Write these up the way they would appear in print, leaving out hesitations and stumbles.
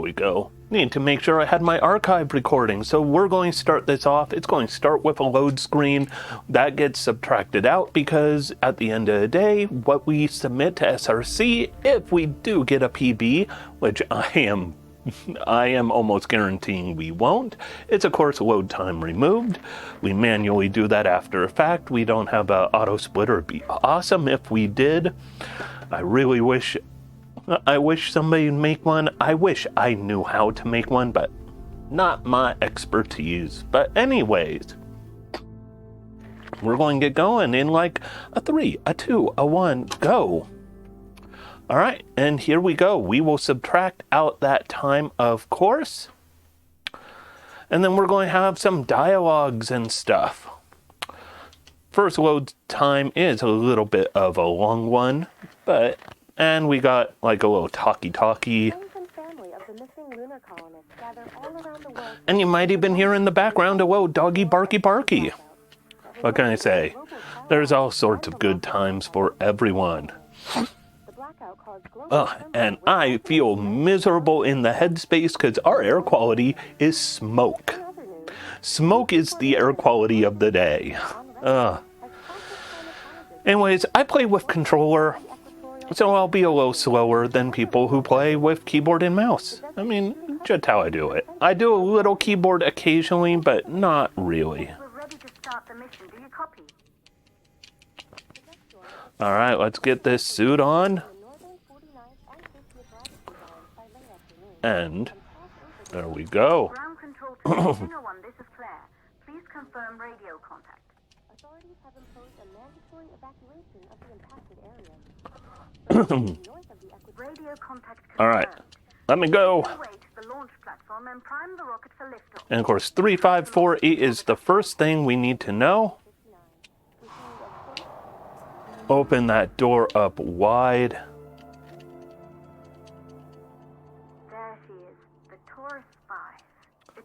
we go. Need to make sure I had my archive recording, so we're going to start this off. It's going to start with a load screen. That gets subtracted out because at the end of the day, what we submit to SRC, if we do get a PB, which I am almost guaranteeing we won't, it's of course load time removed. We manually do that after a fact. We don't have an auto splitter. It'd be awesome if we did. I wish somebody would make one. I wish I knew how to make one, but not my expertise. But anyways, we're going to get going in like a 3, a 2, a 1, go. All right, and here we go. We will subtract out that time, of course. And then we're going to have some dialogues and stuff. First load time is a little bit of a long one, and we got like a little talkie-talkie. And you might even hear in the background a little doggy barky. What can I say? There's all sorts of good times for everyone. And I feel miserable in the headspace because our air quality is smoke. Smoke is the air quality of the day. Anyways, I play with controller, so I'll be a little slower than people who play with keyboard and mouse. I mean, just how I do it. I do a little keyboard occasionally, but not really. Alright, let's get this suit on. And there we go. Ground control to Signal 1, this is Claire. Please confirm radio contact. Authorities have imposed a mandatory evacuation of the impacted area. Radio contact confirmed. All right, let me go. The launch platform and prime the rocket for liftoff. And of course, 3548 is the first thing we need to know. Open that door up wide.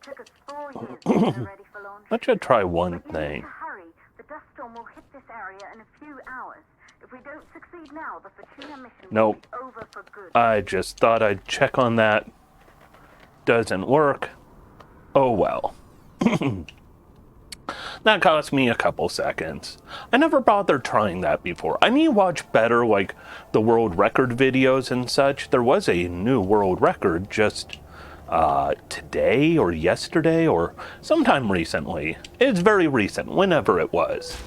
Took us 4 years to get ready for launch. Let's just try one thing. Hurry. The dust storm will hit this area in a few hours. If we don't succeed now, the Fortuna mission will be over for good. I just thought I'd check on that. Doesn't work. Oh well. That cost me a couple seconds. I never bothered trying that before. I need to watch better, like the world record videos and such. There was a new world record just today or yesterday or sometime recently. It's very recent, whenever it was.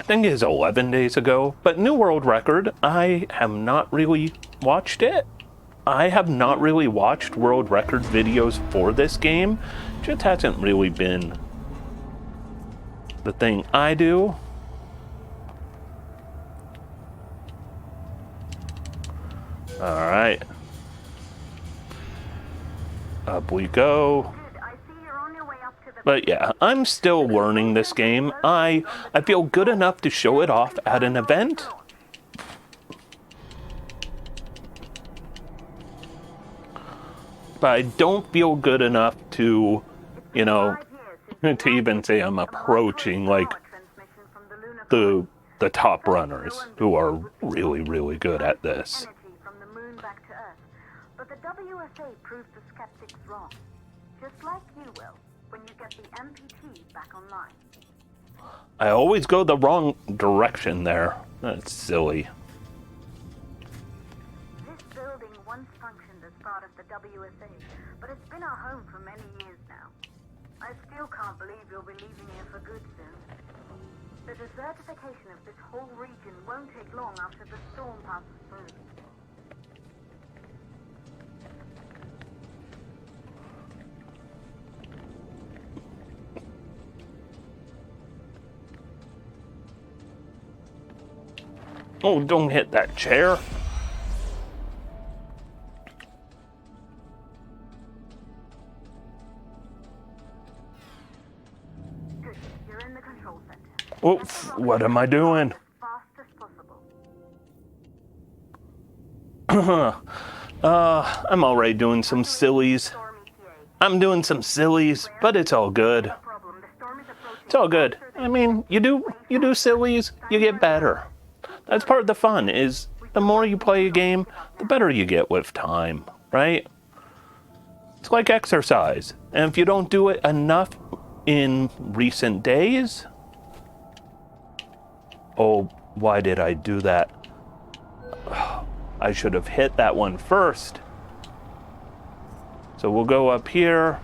I think it's 11 days ago, but new world record, I have not really watched it. I have not really watched world record videos for this game. Just hasn't really been the thing I do. Alright. Up we go. But yeah, I'm still learning this game. I feel good enough to show it off at an event. But I don't feel good enough to, to even say I'm approaching like the top runners who are really, really good at this. But the WSA proved the skeptics wrong. Just like you will, when you get the MPT back online. I always go the wrong direction there. That's silly. This building once functioned as part of the WSA, but it's been our home for many years now. I still can't believe you'll be leaving here for good soon. The desertification of this whole region won't take long after the storm passes through. Oh, don't hit that chair. Good. You're in the control center. Oops, what am I doing? Fast as possible. I'm already doing some sillies. I'm doing some sillies, but it's all good. It's all good. I mean, you do sillies, you get better. That's part of the fun, is The more you play a game, the better you get with time, right? It's like exercise. And if you don't do it enough in recent days... Oh, why did I do that? I should have hit that one first. So we'll go up here.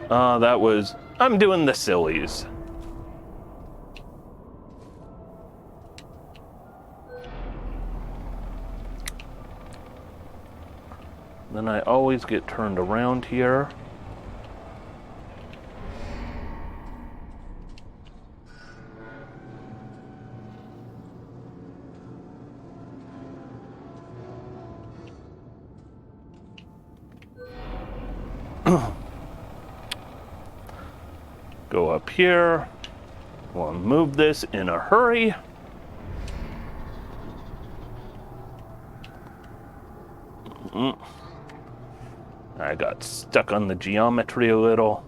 That was... I'm doing the sillies. Then I always get turned around here. Go up here. We'll move this in a hurry. I got stuck on the geometry a little.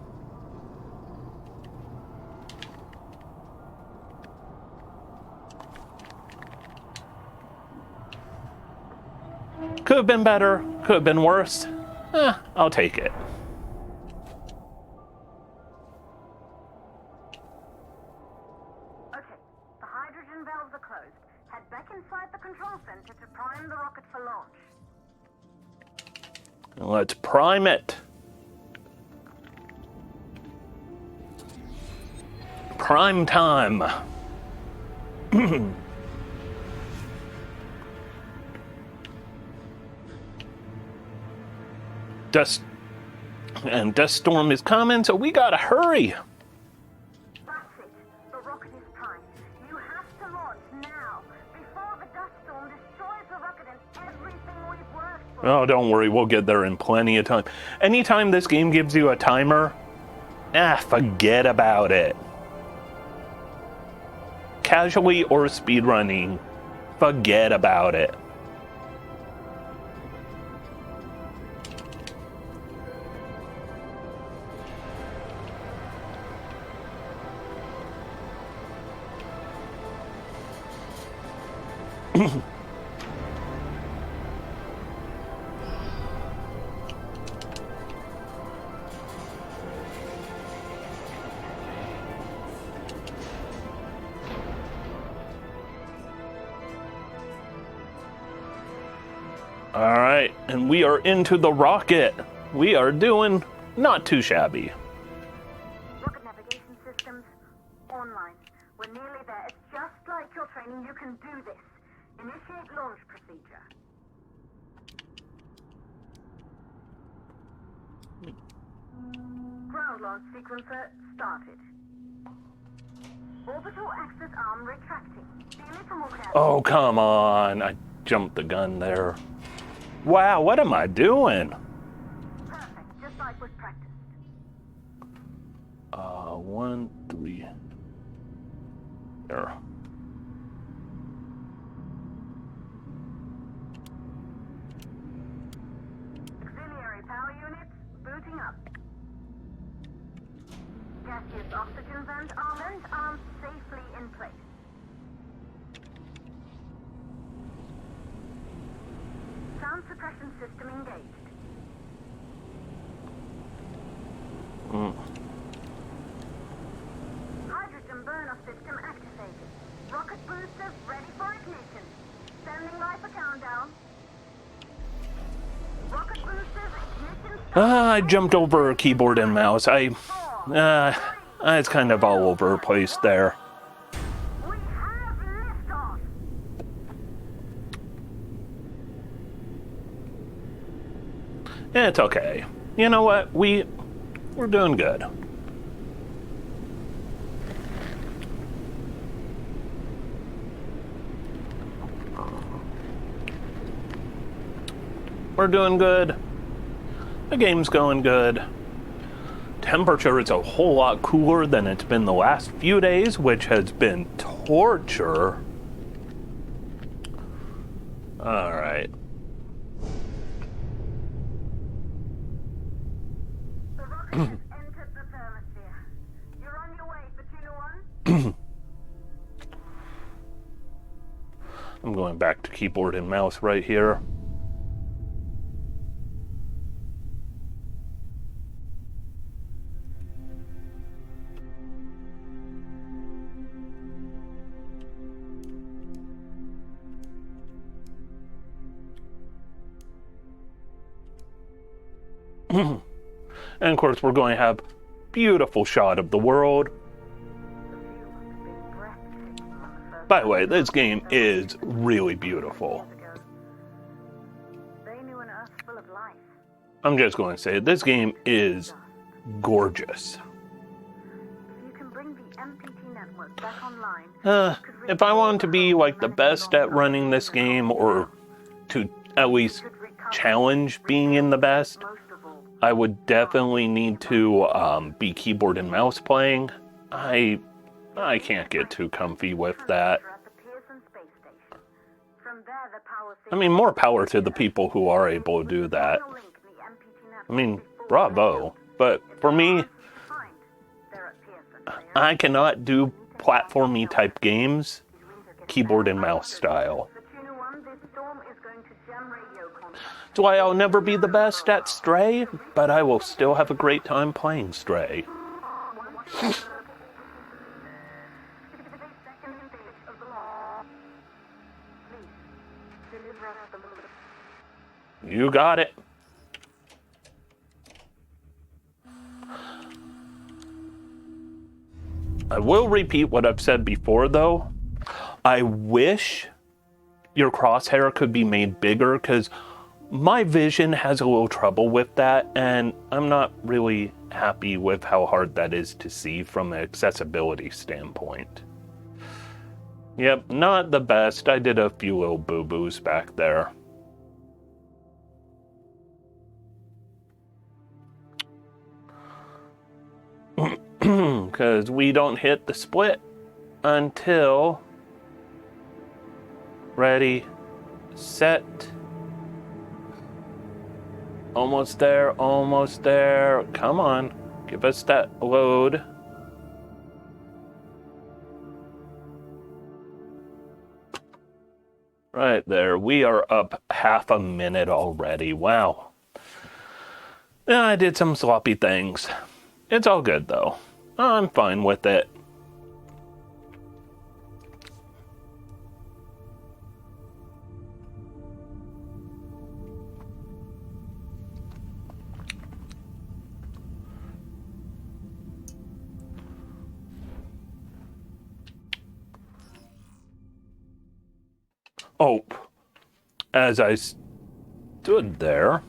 Could have been better, could have been worse. I'll take it. Okay, the hydrogen valves are closed. Head back inside the control center to prime the rocket for launch. Let's prime it. Prime time. Dust storm is coming, so we gotta hurry. That's it. The rocket is primed. You have to launch now, before the dust storm destroys the rocket and everything we've worked for. Oh, don't worry, we'll get there in plenty of time. Anytime this game gives you a timer, forget about it. Casually or speedrunning, forget about it. All right, and we are into the rocket. We are doing not too shabby. Rocket navigation systems online. We're nearly there. It's just like your training. You can do this. Initiate launch procedure. Ground launch sequencer started. Orbital axis arm retracting. Feel it from all careful. Oh, come on. I jumped the gun there. Wow, what am I doing? Perfect, just like was practiced. 1, 3. There. Auxiliary power units booting up. Gaseous oxygen vent arms safely in place. Sound suppression system engaged. Hydrogen burner system activated. Rocket boosters ready for ignition. Standing by for countdown. Rocket boosters ignition. I jumped over a keyboard and mouse. It's kind of all over the place there. We have liftoff. It's okay. You know what? We're doing good. We're doing good. The game's going good. Temperature is a whole lot cooler than it's been the last few days, which has been torture. All right. The rocket has entered the thermosphere. You're on your way for Tuna 1. I'm going back to keyboard and mouse right here. And of course, we're going to have beautiful shot of the world. By the way, this game is really beautiful. I'm just going to say, this game is gorgeous. If I wanted to be like the best at running this game, or to at least challenge being in the best, I would definitely need to be keyboard and mouse playing. I can't get too comfy with that. I mean, more power to the people who are able to do that. I mean, bravo. But for me, I cannot do platformy type games keyboard and mouse style. That's why I'll never be the best at Stray, but I will still have a great time playing Stray. You got it. I will repeat what I've said before, though. I wish your crosshair could be made bigger, because my vision has a little trouble with that, and I'm not really happy with how hard that is to see from an accessibility standpoint. Yep, not the best. I did a few little boo-boos back there. Because we don't hit the split until ready, set. Almost there, almost there. Come on, give us that load. Right there, we are up half a minute already. Wow. Yeah, I did some sloppy things. It's all good though. I'm fine with it. Oh, as I stood there,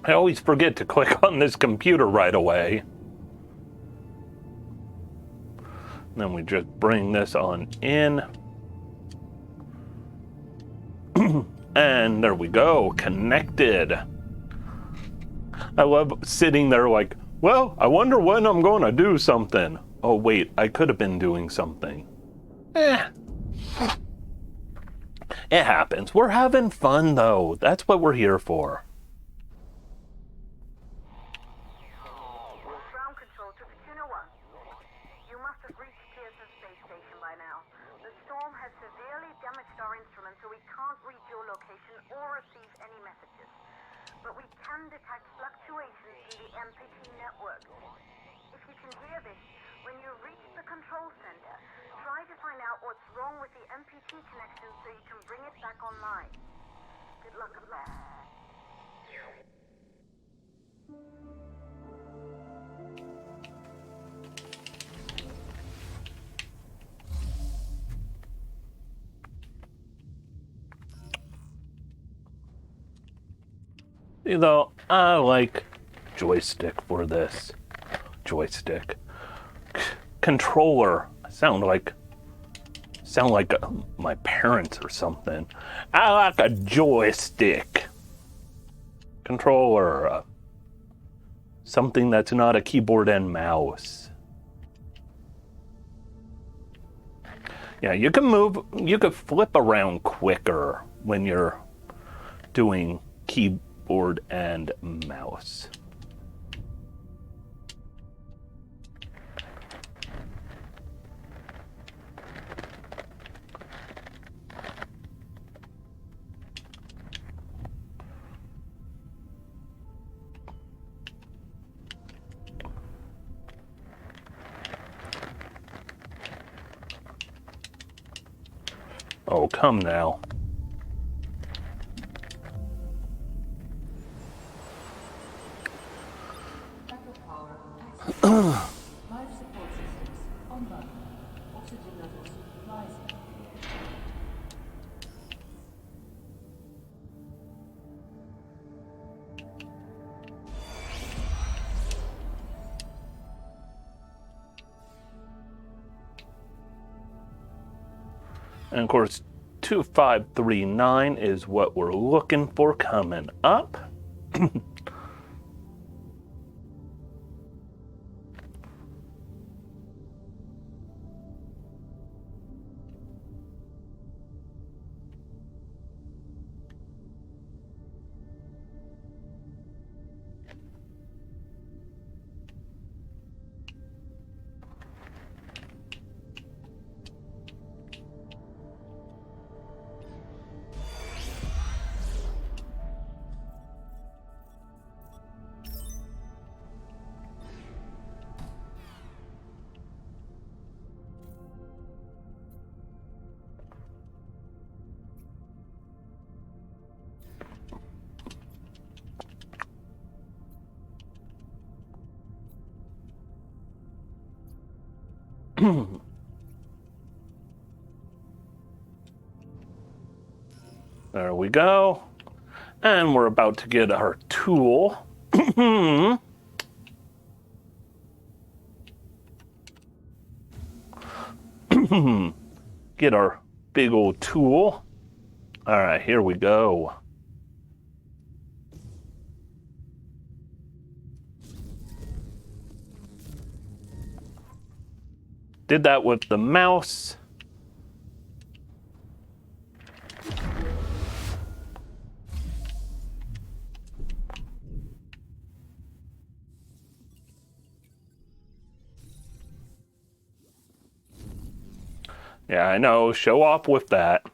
I always forget to click on this computer right away. And then we just bring this on in. And there we go, connected. I love sitting there like, well, I wonder when I'm going to do something. Oh, wait, I could have been doing something. It happens. We're having fun, though. That's what we're here for. Ground control to Fortuna 1. You must have reached Pearson Space Station by now. The storm has severely damaged our instruments, so we can't reach your location or receive any messages. But we can detect fluctuations in the MPT network. If you can hear this, when you reach the control center, try to find out what's wrong with the MPT connection so you can bring it back online. Good luck with that. You know, I like joystick for this. Joystick. Controller. Sound like my parents or something. I like a joystick. Controller. Something that's not a keyboard and mouse. Yeah, you can flip around quicker when you're doing keyboard and mouse. Oh, come now. Backup power active. Life support systems online. Oxygen levels rising. And of course, 2539 is what we're looking for coming up. There we go. And we're about to get our tool. Get our big old tool. All right, here we go. Did that with the mouse. Yeah, I know, show off with that.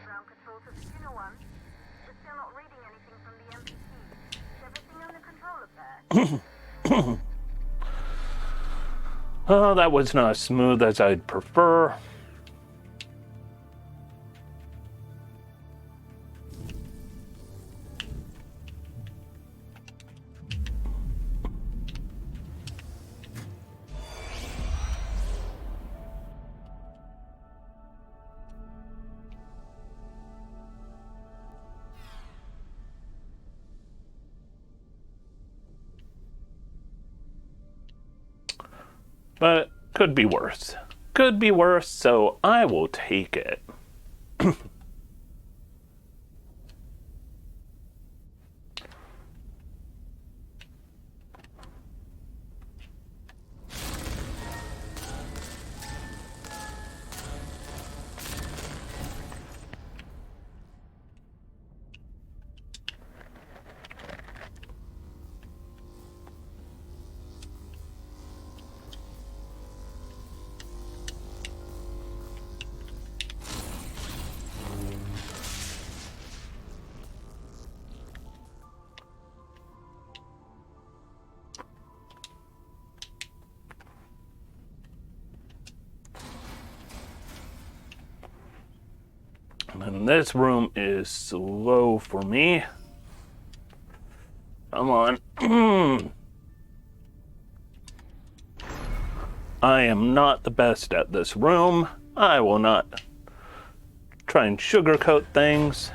Ground control to Skinner 1. We're still not reading anything from the MPC. Is everything under control up there? Oh, that was not as smooth as I'd prefer. But could be worse. Could be worse, so I will take it. And this room is slow for me. Come on. I am not the best at this room. I will not try and sugarcoat things.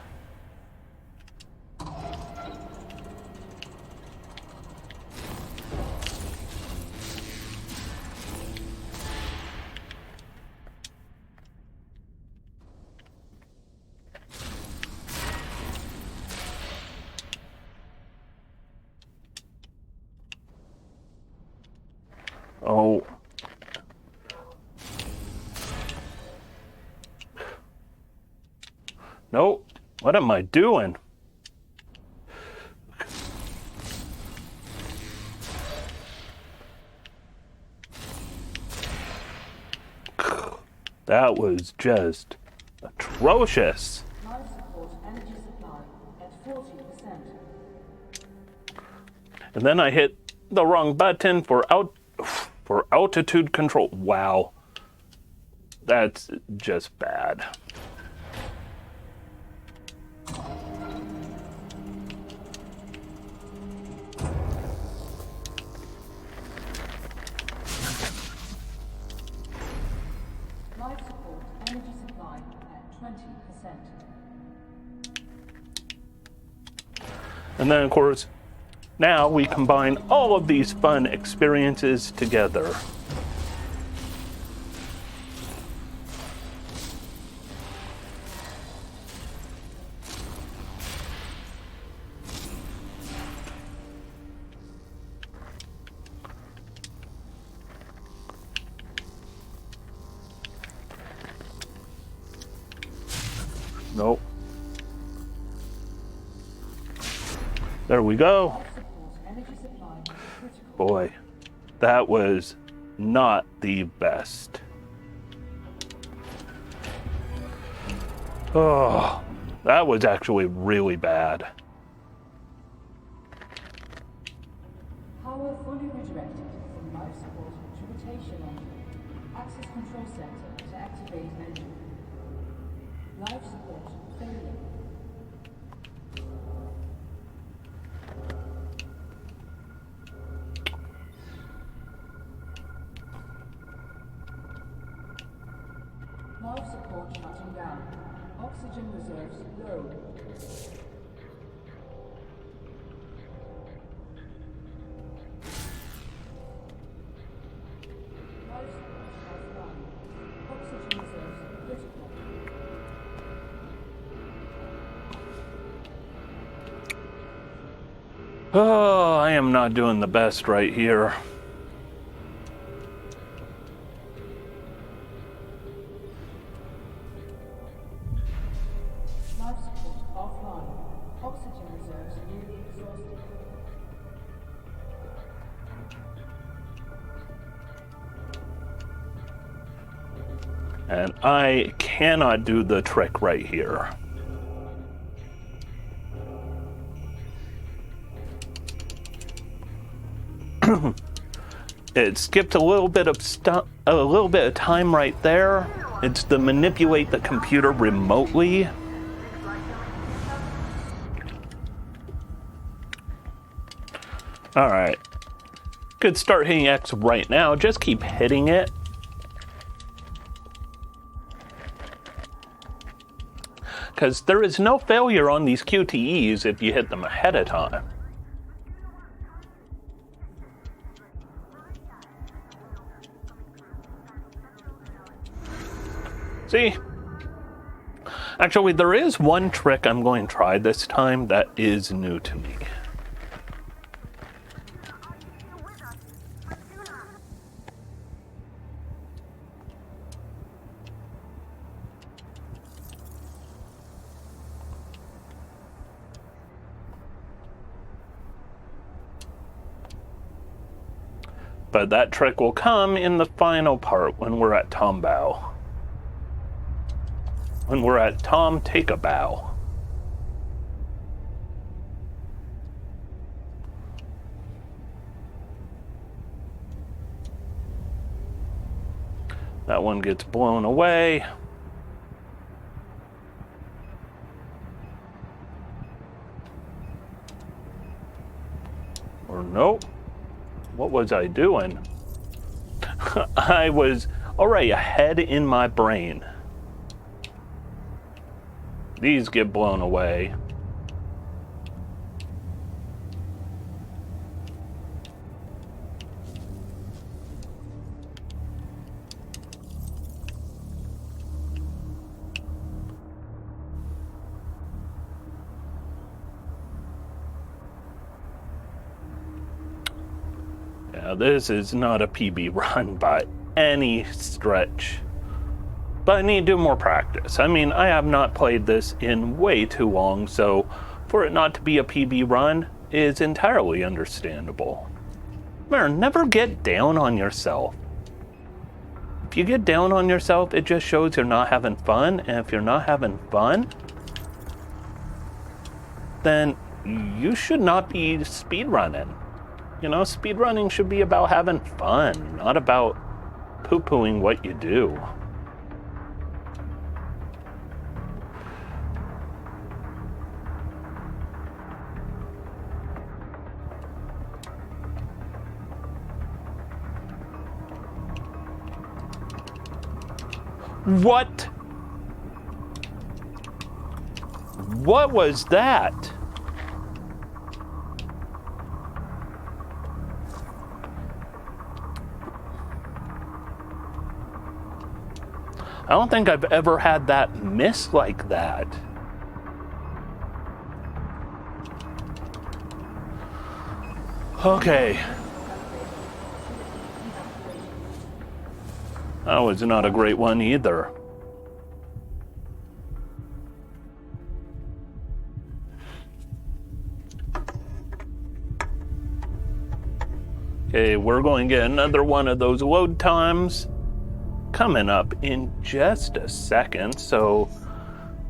Oh. Nope. What am I doing? That was just atrocious. Life support energy supply at 40%. And then I hit the wrong button for altitude control. Wow. That's just bad. Life support energy supply at 20%. And then, of course, now we combine all of these fun experiences together. Nope. There we go. Boy, that was not the best. Oh, that was actually really bad. Power fully redirected from life support to rotation engine. Access control center to activate engine. Life support failure. Life support shutting down. Oxygen reserves low. Life support offline. Oxygen reserves critical. Oh, I am not doing the best right here. Life support offline. Oxygen reserves nearly exhausted. And I cannot do the trick right here. It skipped a little bit of time right there. It's to manipulate the computer remotely. All right. Could start hitting X right now. Just keep hitting it. Because there is no failure on these QTEs if you hit them ahead of time. See? Actually, there is one trick I'm going to try this time that is new to me. But that trick will come in the final part when we're at Tombaugh. When we're at Tom Take a Bow. That one gets blown away. Or nope. What was I doing? I was already ahead in my brain. These get blown away. Yeah, this is not a PB run by any stretch. But I need to do more practice. I mean, I have not played this in way too long, so for it not to be a PB run is entirely understandable. Remember, never get down on yourself. If you get down on yourself, it just shows you're not having fun, and if you're not having fun, then you should not be speedrunning. You know, speedrunning should be about having fun, not about poo-pooing what you do. What? What was that? I don't think I've ever had that miss like that. Okay. That was not a great one either. Okay, we're going to get another one of those load times coming up in just a second. So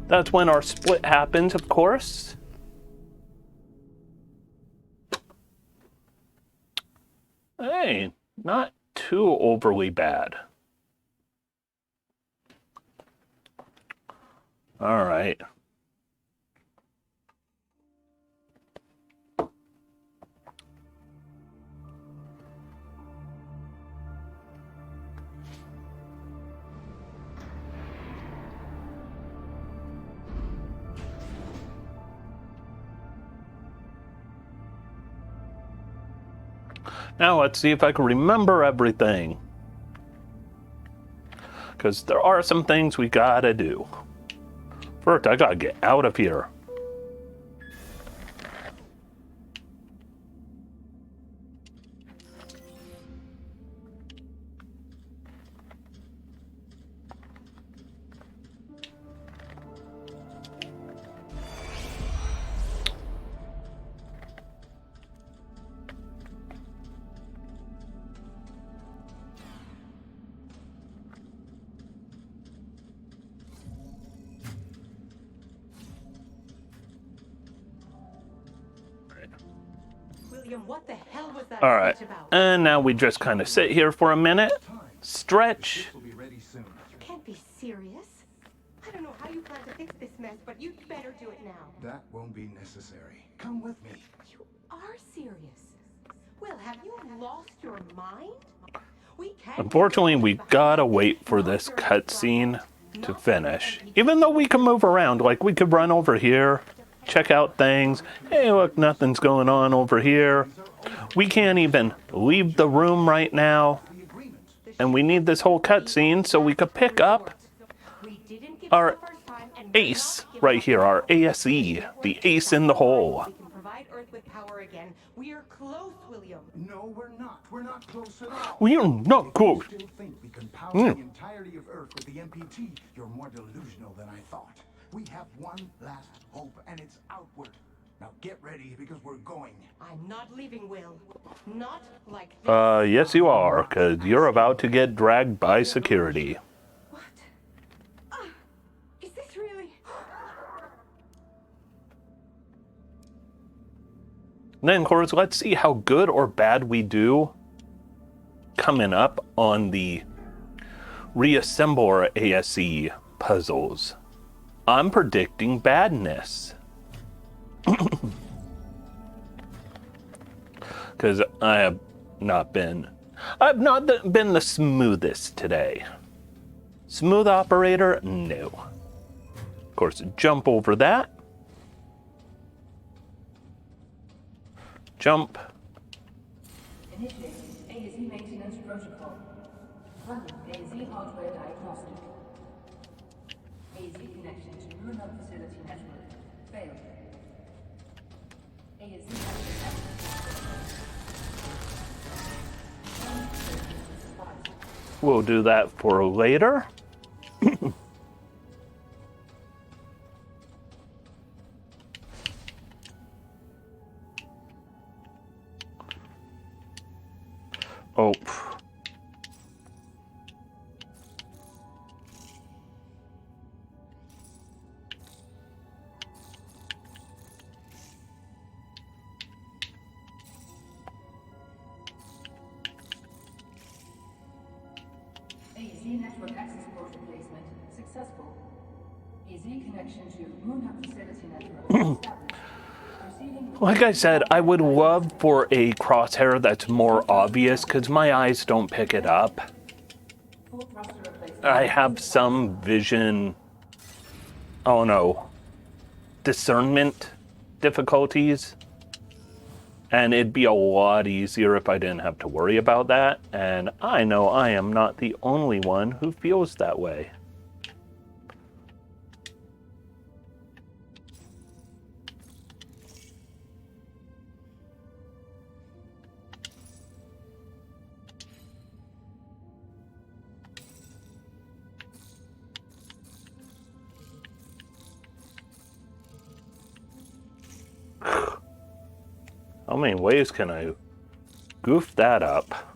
that's when our split happens, of course. Hey, not too overly bad. All right. Now let's see if I can remember everything. Because there are some things we gotta do. First, I gotta get out of here. William, what the hell was that All right, speech about? and now we just kind of sit here for a minute, stretch. You can't be serious. I don't know how you plan to fix this mess, but you better do it now. That won't be necessary. Come with me. You are serious. Will, have you lost your mind? We can't. Unfortunately, we gotta wait for this cutscene to finish. Even though we can move around, like we could run over here, check out things. Hey, look, nothing's going on over here. We can't even leave the room right now. And we need this whole cutscene so we could pick up our ace right here, our ASE, the ace in the hole. We can provide Earth with power again. We are close, William. No, we're not. We're not close at all. We are not close. If you still think we can power the entirety of Earth with the MPT, you're more delusional than I thought. We have one last hope, and it's outward. Now get ready, because we're going. I'm not leaving, Will. Not like this. Yes you are, because you're about to get dragged by security. What? Is this really? Then, of course, let's see how good or bad we do coming up on the reassemble our ASE puzzles. I'm predicting badness. Because I've not been the smoothest today. Smooth operator? No. course, jump over that. Jump. Initiating AZ maintenance protocol. Running AZ hardware diagnostic. AZ connection to Bruno facility network. Failed. AZ We'll do that for later. Oh. AZ network access port replacement successful. AZ connection to Bruno facility network established. Proceeding with Like I said, I would love for a crosshair that's more obvious because my eyes don't pick it up. full thruster replacement. I have some vision, oh no, discernment difficulties. And it'd be a lot easier if I didn't have to worry about that. And I know I am not the only one who feels that way. How many ways can I goof that up?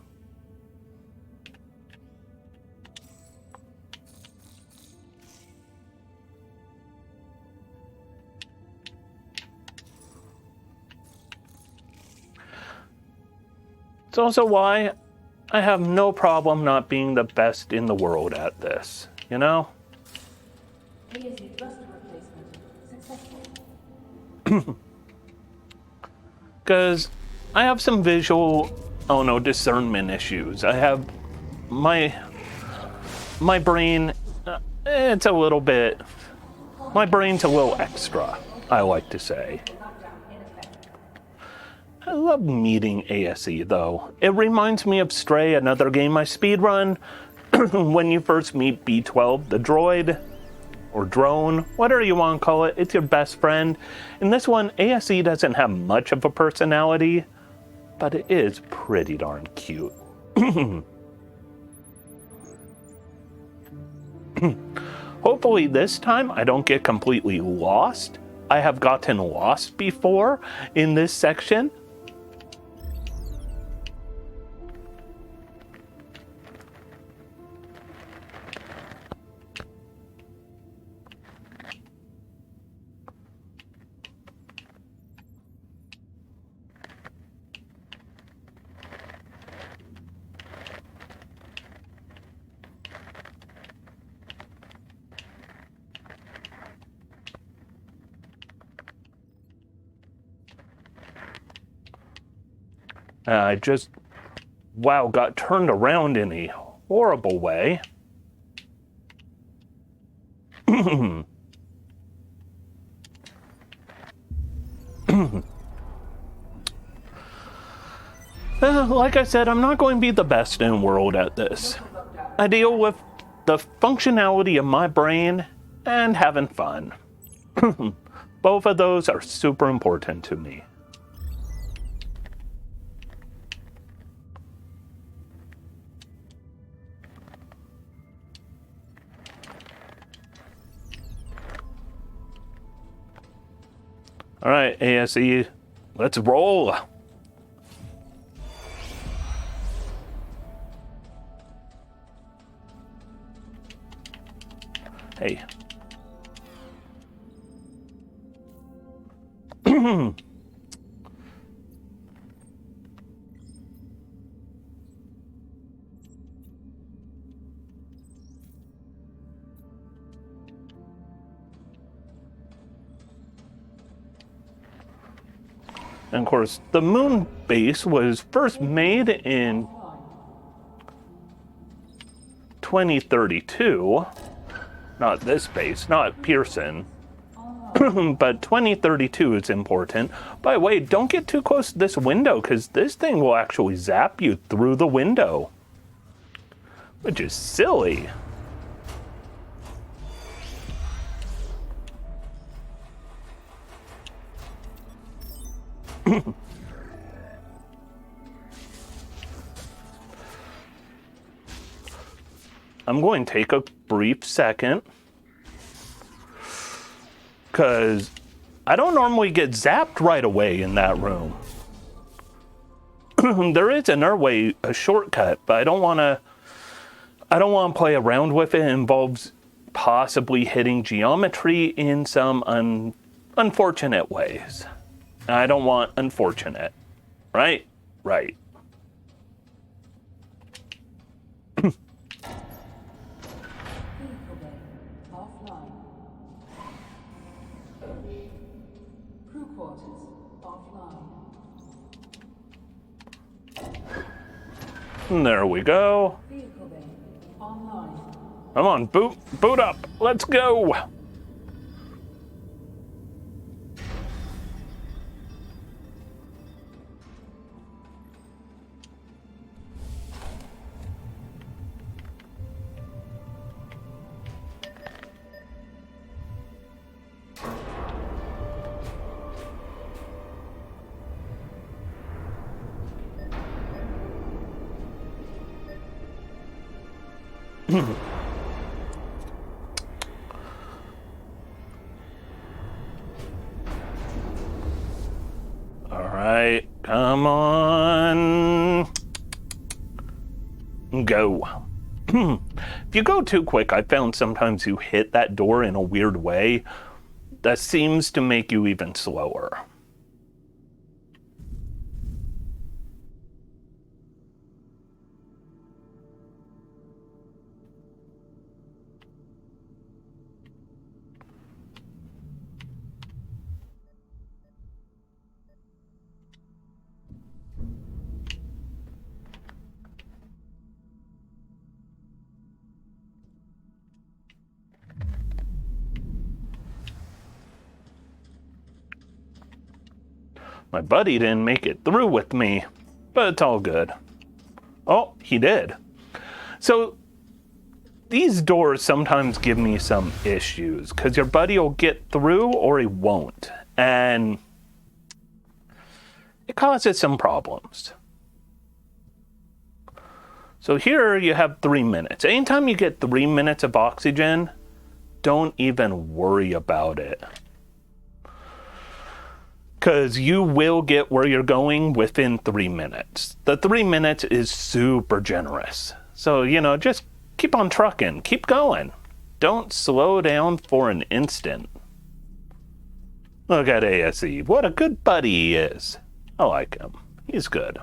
It's also why I have no problem not being the best in the world at this, you know? AZ thruster replacement successful. Because I have some visual, oh no, discernment issues. I have my brain, it's a little bit, my brain's a little extra, I like to say. I love meeting ASE though. It reminds me of Stray, another game I speedrun, when you first meet B12, the droid, or drone, whatever you want to call it. It's your best friend. In this one, ASE doesn't have much of a personality, but it is pretty darn cute. Hopefully this time I don't get completely lost. I have gotten lost before in this section. I just, wow, got turned around in a horrible way. Like I said, I'm not going to be the best in the world at this. I deal with the functionality of my brain and having fun. Both of those are super important to me. All right, ASE, let's roll. Hey. And of course, the moon base was first made in 2032. Not this base, not Pearson. But 2032 is important. By the way, don't get too close to this window, because this thing will actually zap you through the window. Which is silly. I'm going to take a brief second, because I don't normally get zapped right away in that room. There is another way, a shortcut, but I don't want to play around with it. It involves possibly hitting geometry in some unfortunate ways. I don't want unfortunate, right? Right. Crew quarters offline. And there we go. Vehicle bay online. Come on, boot up. Let's go. All right, come on. Go. If you go too quick, I found sometimes you hit that door in a weird way that seems to make you even slower. My buddy didn't make it through with me, but it's all good. Oh, he did. So these doors sometimes give me some issues, because your buddy will get through or he won't. And it causes some problems. So here you have 3 minutes. Anytime you get 3 minutes of oxygen, don't even worry about it. Because you will get where you're going within 3 minutes. The 3 minutes is super generous. So, just keep on trucking. Keep going. Don't slow down for an instant. Look at ASE. What a good buddy he is. I like him. He's good.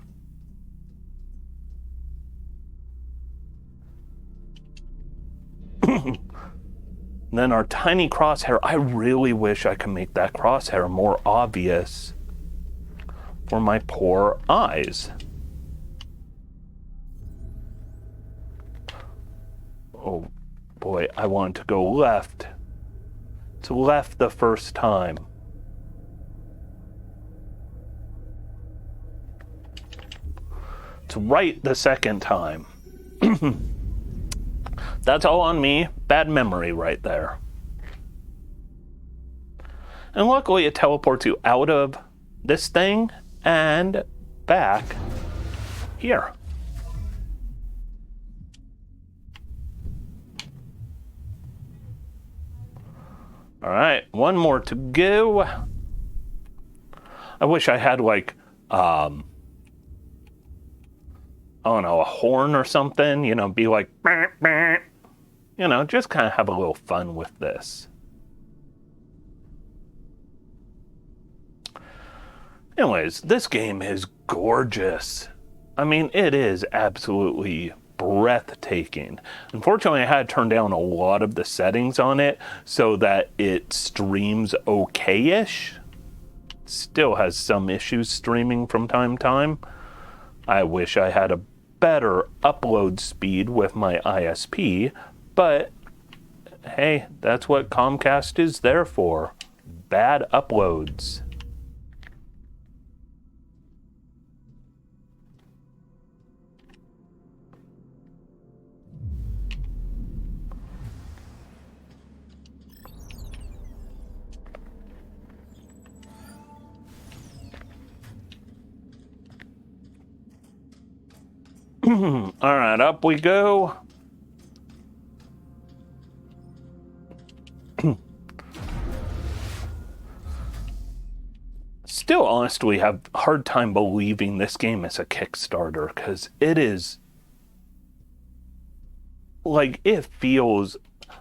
Then our tiny crosshair, I really wish I could make that crosshair more obvious for my poor eyes. Oh boy, I want to go left. To left the first time. To right the second time. That's all on me. Bad memory right there. And luckily it teleports you out of this thing and back here. All right, one more to go. I wish I had I don't know, a horn or something, be like, bah, bah. Just kind of have a little fun with this. Anyways, this game is gorgeous. I mean, it is absolutely breathtaking. Unfortunately, I had to turn down a lot of the settings on it so that it streams okay-ish. Still has some issues streaming from time to time. I wish I had a better upload speed with my ISP, but hey, that's what Comcast is there for. Bad uploads. All right, up we go. Still honestly have a hard time believing this game is a Kickstarter, because it is, like, it feels,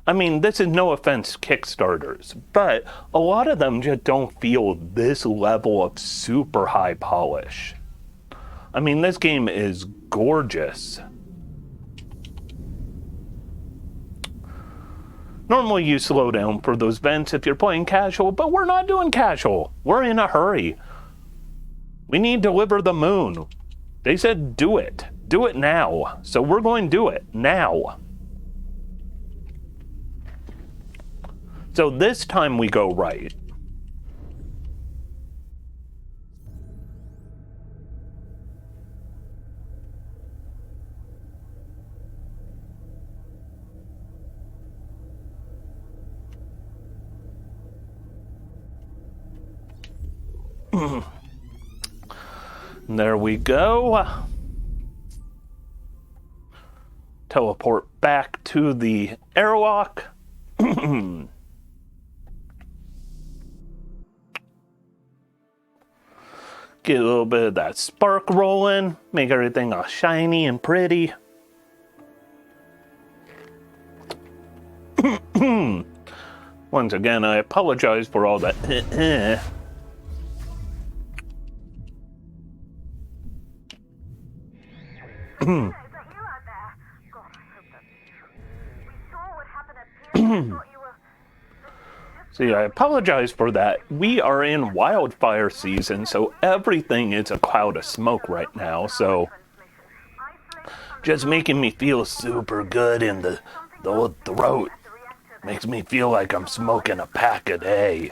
I mean, this is no offense Kickstarters, but a lot of them just don't feel this level of super high polish. I mean, this game is gorgeous. Normally you slow down for those vents if you're playing casual, but we're not doing casual. We're in a hurry. We need to deliver the moon. They said do it. Do it now. So we're going to do it now. So this time we go right. There we go. Teleport back to the airlock. Get a little bit of that spark rolling. Make everything all shiny and pretty. Once again, I apologize for all that. Is that you out there? God, I hope that's you. We saw what happened at Pier. I thought you were... See, I apologize for that. We are in wildfire season, so everything is a cloud of smoke right now, so just making me feel super good in the throat. Makes me feel like I'm smoking a pack a day,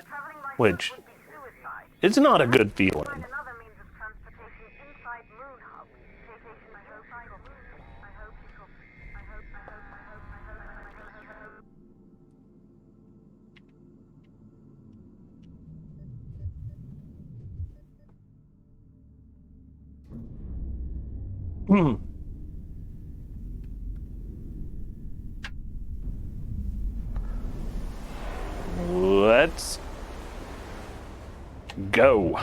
which is not a good feeling. Another means of transportation inside Moon Hub. I hope Let's go.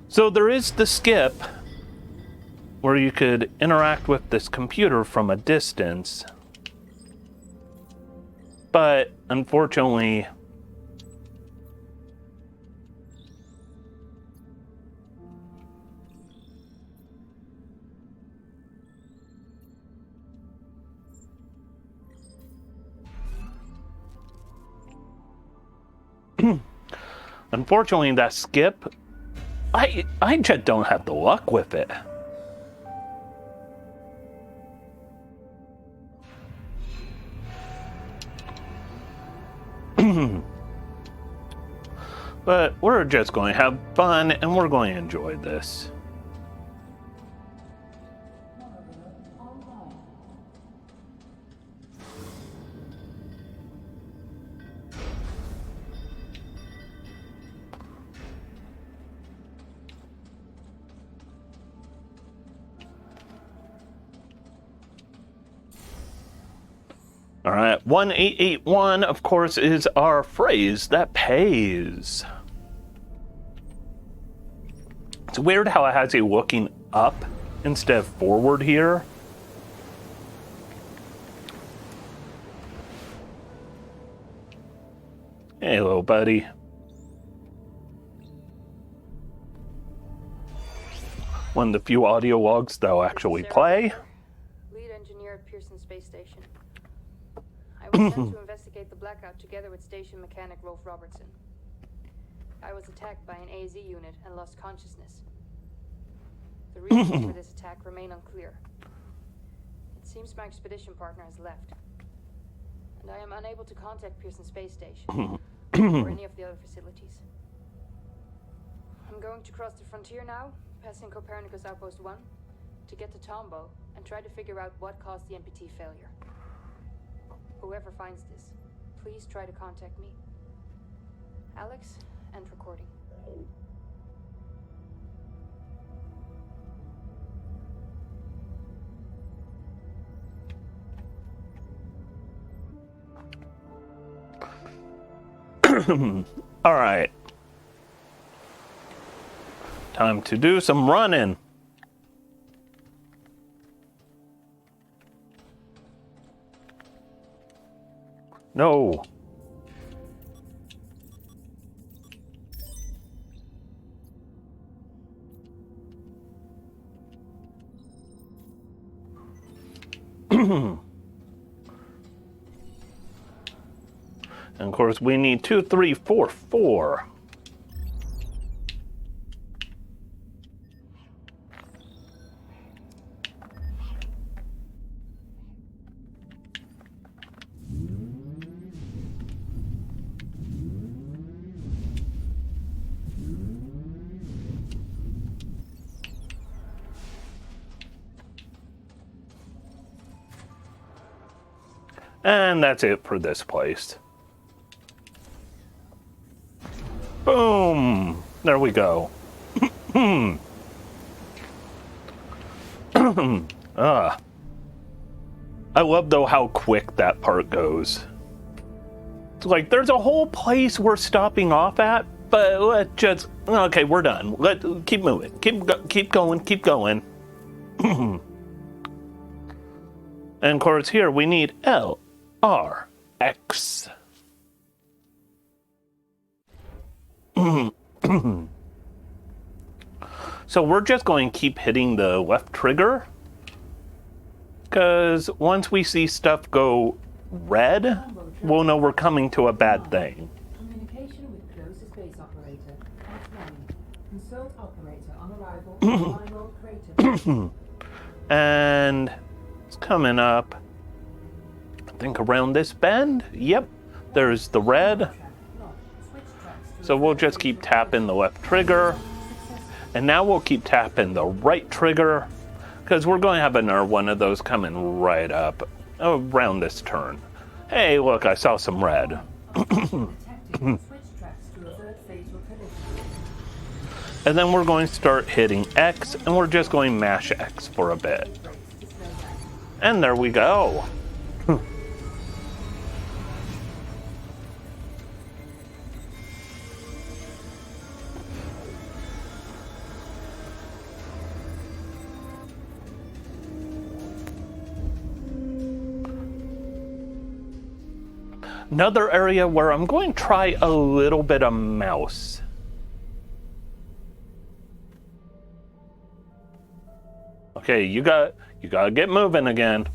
So there is the skip where you could interact with this computer from a distance, but unfortunately that skip, I just don't have the luck with it. But we're just going to have fun and we're going to enjoy this. All right, 1881, of course, is our phrase that pays. It's weird how it has you looking up instead of forward here. Hey, little buddy. One of the few audio logs that I'll actually play. Lead engineer at Pearson Space Station. I was sent to investigate the blackout together with station mechanic Rolf Robertson. I was attacked by an AZ unit and lost consciousness. The reasons for this attack remain unclear. It seems my expedition partner has left, and I am unable to contact Pearson Space Station or any of the other facilities. I'm going to cross the frontier now, passing Copernicus Outpost 1, to get to Tombaugh and try to figure out what caused the MPT failure. Whoever finds this, please try to contact me. Alex, end recording. All right. Time to do some running. No. And of course, we need 2, 3, 4, 4. And that's it for this place. Boom! There we go. I love though how quick that part goes. It's like there's a whole place we're stopping off at, but let's just okay, we're done. Keep moving. Keep going. And of course here we need LRX. So we're just going to keep hitting the left trigger, because once we see stuff go red, we'll know we're coming to a bad thing. Communication with closest base operator. Offline. Consult operator on arrival. Final crater. And it's coming up, I think around this bend. Yep, there's the red. So we'll just keep tapping the left trigger. And now we'll keep tapping the right trigger, because we're going to have another one of those coming right up around this turn. Hey, look, I saw some red. And then we're going to start hitting X, and we're just going to mash X for a bit. And there we go. Another area where I'm going to try a little bit of mouse. Okay, you gotta get moving again.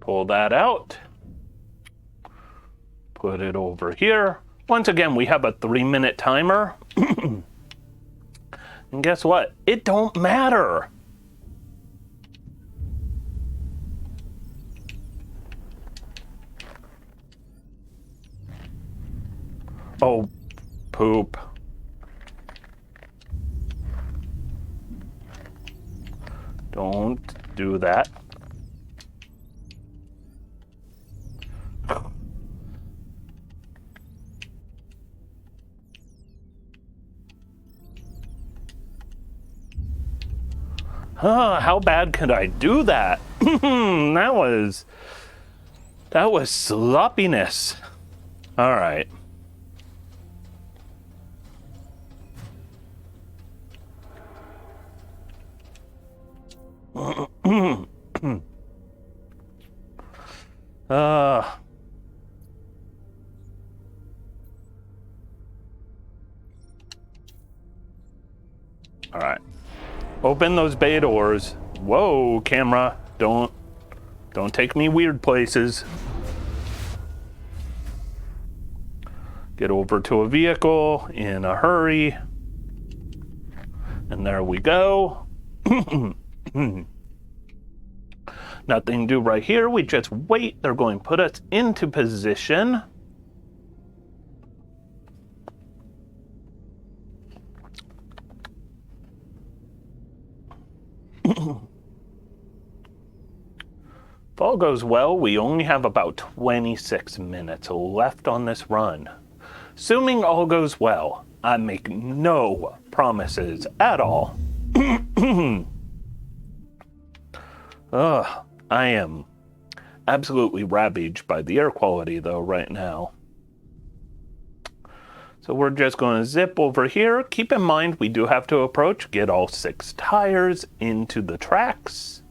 Pull that out. Put it over here. Once again, we have a 3-minute timer. And guess what? It don't matter. Oh, poop. Don't do that. How bad could I do that? That was sloppiness. All right. All right. Open those bay doors. Whoa, camera. Don't take me weird places. Get over to a vehicle in a hurry. And there we go. Nothing to do right here. We just wait. They're going to put us into position. If all goes well, we only have about 26 minutes left on this run. Assuming all goes well, I make no promises at all. I am absolutely ravaged by the air quality, though, right now. So we're just going to zip over here. Keep in mind, we do have to approach, get all 6 tires into the tracks.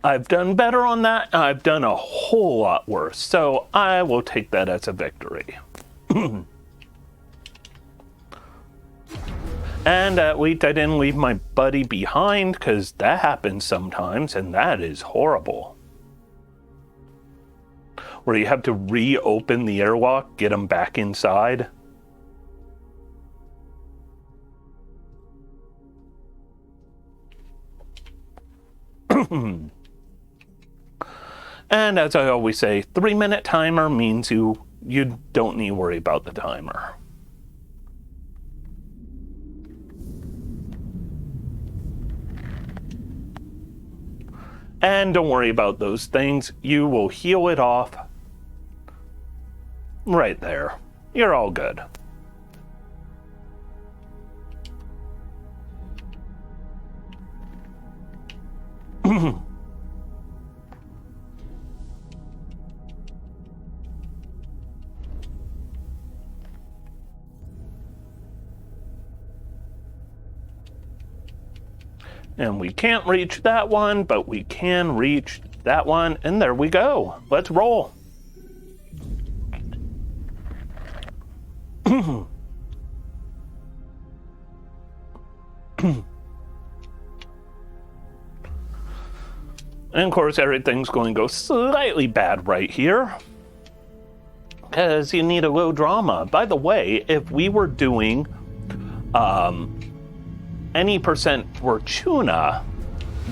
I've done better on that. I've done a whole lot worse. So I will take that as a victory. And at least I didn't leave my buddy behind, because that happens sometimes, and that is horrible. Where you have to reopen the airlock, get him back inside. And as I always say, 3-minute timer means you don't need to worry about the timer. And don't worry about those things. You will heal it off right there. You're all good. And we can't reach that one, but we can reach that one. And there we go. Let's roll. And of course, everything's going to go slightly bad right here, because you need a little drama. By the way, if we were doing any percent Fortuna,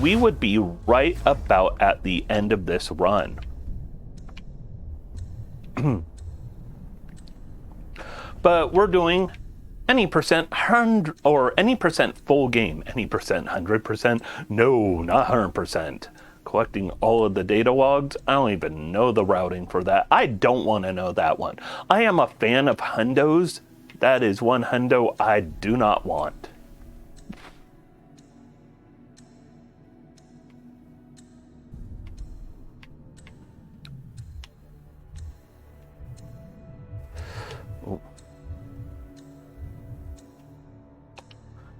we would be right about at the end of this run. But we're doing any percent 100 or any percent full game. Any percent 100%? No, not 100%. Collecting all of the data logs. I don't even know the routing for that. I don't want to know that one. I am a fan of hundos. That is one hundo I do not want.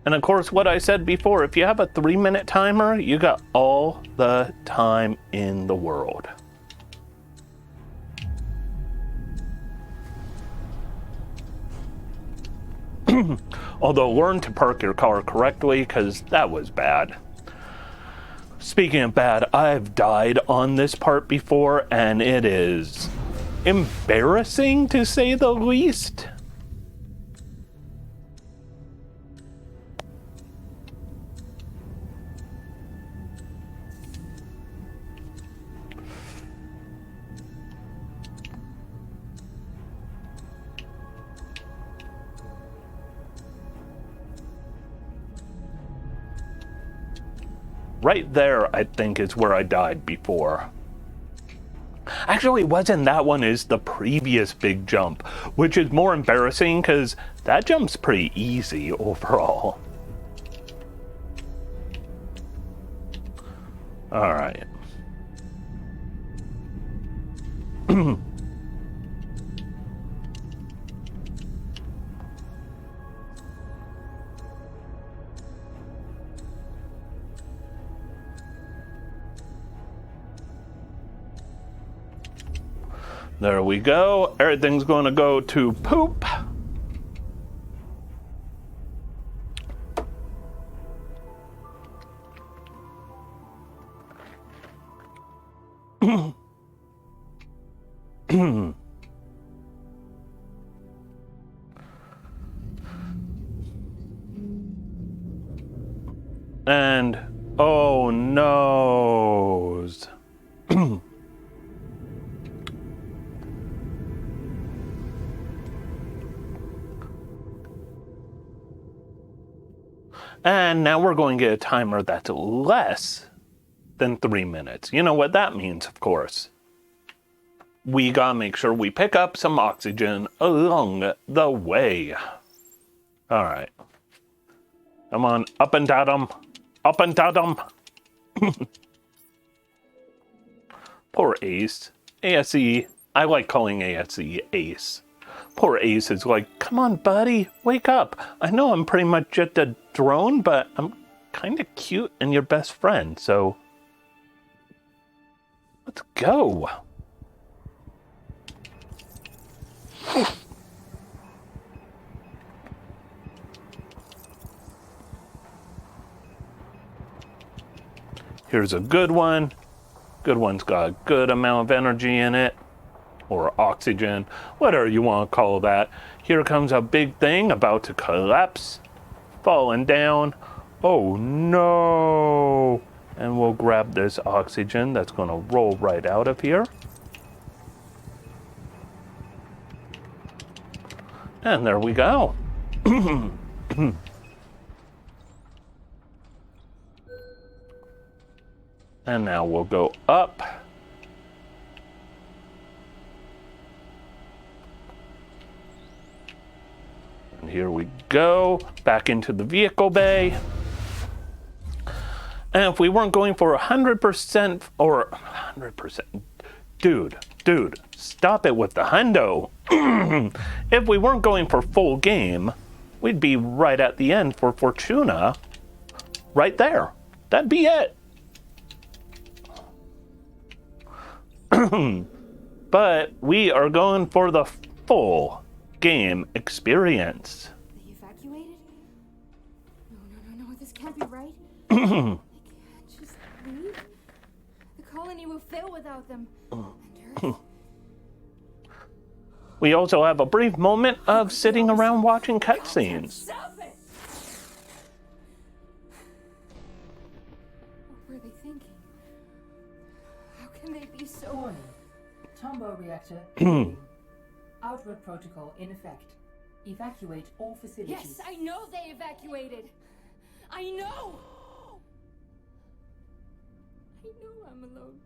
And of course, what I said before, if you have a 3-minute timer, you got all the time in the world. Although learn to park your car correctly, because that was bad. Speaking of bad, I've died on this part before, and it is embarrassing to say the least. right there, I think, is where I died before. Actually, it wasn't. That one is the previous big jump, which is more embarrassing because that jump's pretty easy overall. All right. There we go. Everything's going to go to poop. And oh noes. And now we're going to get a timer that's less than 3 minutes. You know what that means, of course. We gotta make sure we pick up some oxygen along the way. All right. Come on, up and at 'em. Up and at 'em. Poor Ace. ASE. I like calling ASE Ace. Poor Ace is like, come on, buddy, wake up. I know I'm pretty much just a drone, but I'm kind of cute and your best friend, so let's go. Here's a good one. Good one's got a good amount of energy in it. Or oxygen, whatever you want to call that. Here comes a big thing about to collapse. Falling down. Oh no! And we'll grab this oxygen that's going to roll right out of here. And there we go. And now we'll go up. And here we go, back into the vehicle bay. And if we weren't going for 100% or 100%, dude, stop it with the hundo. If we weren't going for full game, we'd be right at the end for Fortuna, right there. That'd be it. But we are going for the full game experience. They evacuated? No, this can't be right. They can't just leave. The colony will fail without them. And Earth. We also have a brief moment of sitting around watching cutscenes. Stop it! What were they thinking? How can they be so... Warning. Tombaugh reactor activating. Outward protocol in effect. Evacuate all facilities. Yes, I know they evacuated. I know I'm alone.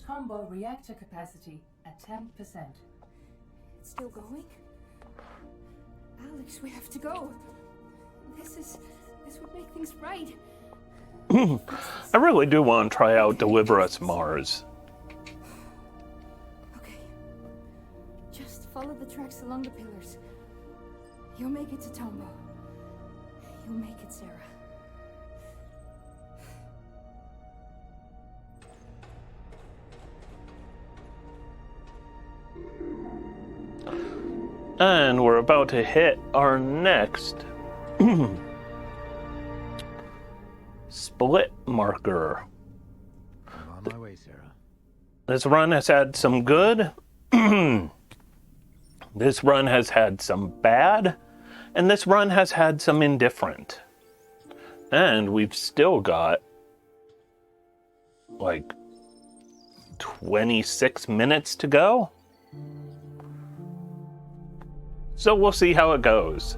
Tombaugh reactor capacity at 10%. It's still going? Alex, we have to go. This would make things right. I really do want to try out Deliver Us Mars. Okay. Just follow the tracks along the pillars. You'll make it to Tombaugh. You'll make it, Sarah. And we're about to hit our next split marker. I'm on my way, Sarah. This run has had some good. This run has had some bad. And this run has had some indifferent. And we've still got like 26 minutes to go. So we'll see how it goes.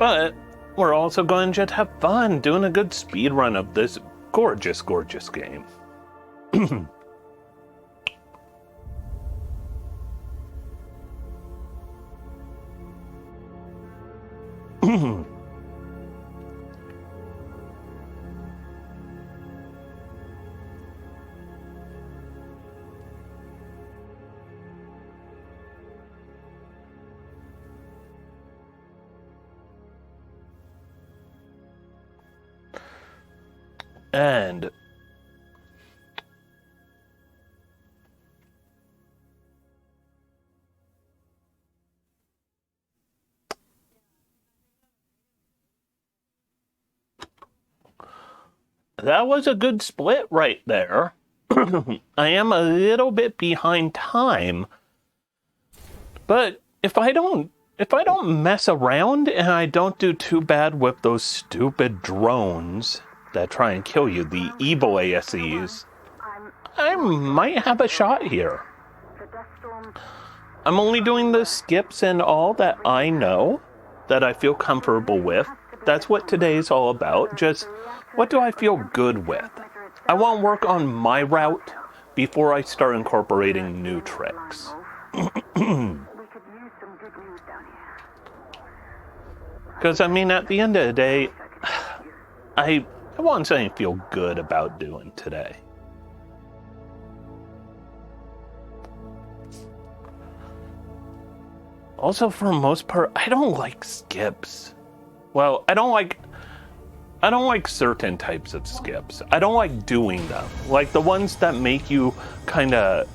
But we're also going to just have fun doing a good speed run of this gorgeous, gorgeous game. And that was a good split right there. I am a little bit behind time, but if I don't mess around and I don't do too bad with those stupid drones that try and kill you, the evil ASEs, I might have a shot here. I'm only doing the skips and all that I know, that I feel comfortable with. That's what today's all about. Just, what do I feel good with? I want to work on my route before I start incorporating new tricks. Because, I mean, at the end of the day, I want something to feel good about doing today. Also, for the most part, I don't like skips. Well, I don't like certain types of skips. I don't like doing them. Like the ones that make you kind of,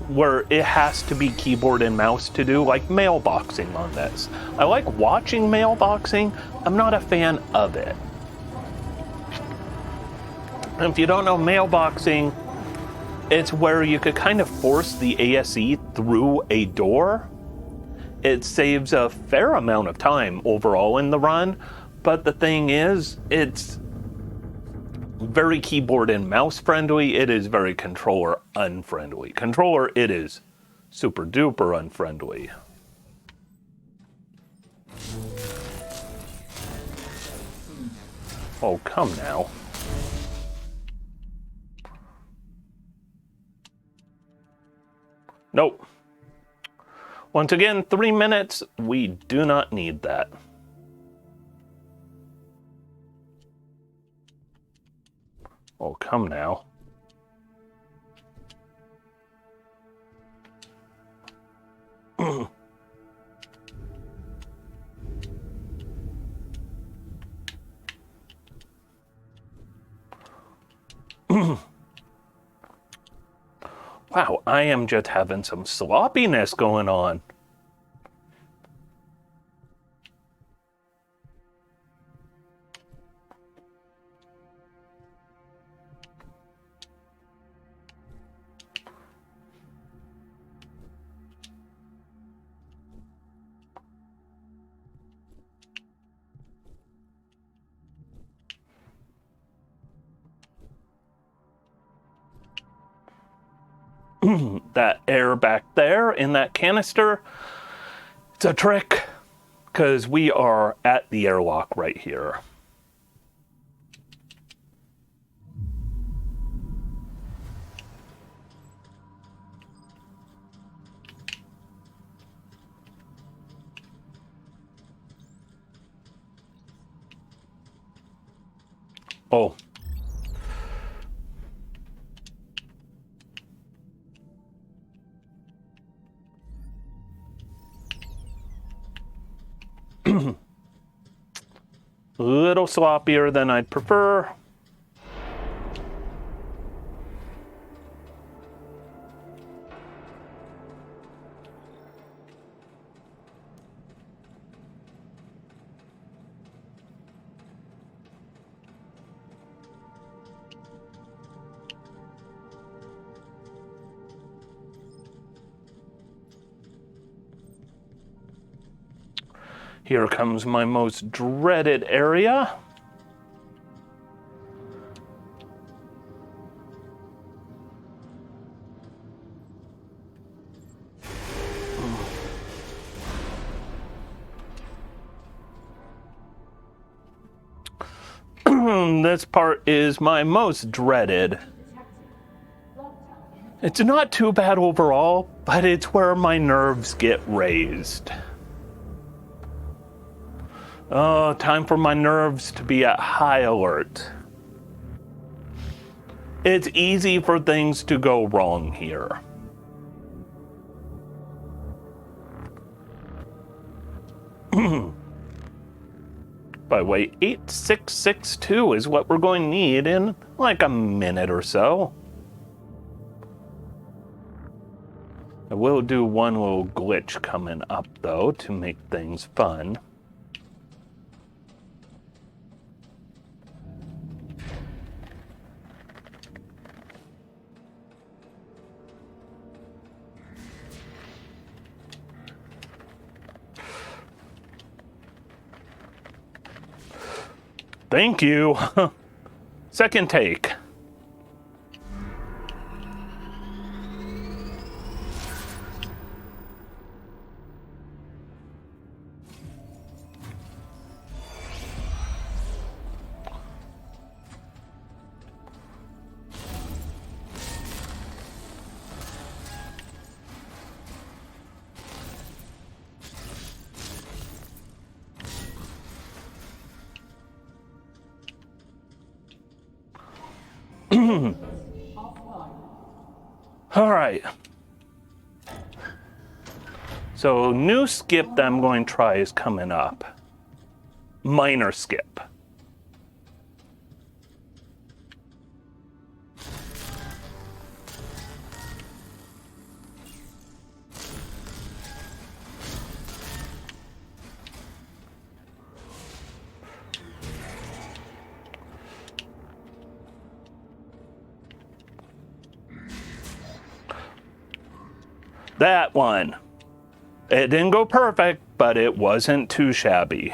where it has to be keyboard and mouse to do, like mailboxing on this. I like watching mailboxing. I'm not a fan of it. And if you don't know mailboxing, it's where you could kind of force the ASE through a door. It saves a fair amount of time overall in the run, but the thing is, it's very keyboard and mouse friendly. It is very controller unfriendly. Controller, it is super duper unfriendly. Oh, come now. Nope. Once again, 3 minutes. We do not need that. Oh, come now. Wow, I am just having some sloppiness going on. That air back there in that canister, it's a trick, because we are at the airlock right here. Oh. A little sloppier than I'd prefer. Here comes my most dreaded area. This part is my most dreaded. It's not too bad overall, but it's where my nerves get raised. Oh, time for my nerves to be at high alert. It's easy for things to go wrong here. By the way, 8662 is what we're going to need in like a minute or so. I will do one little glitch coming up though to make things fun. Thank you. Second take. All right. So new skip that I'm going to try is coming up. Minor skip. That one. It didn't go perfect, but it wasn't too shabby.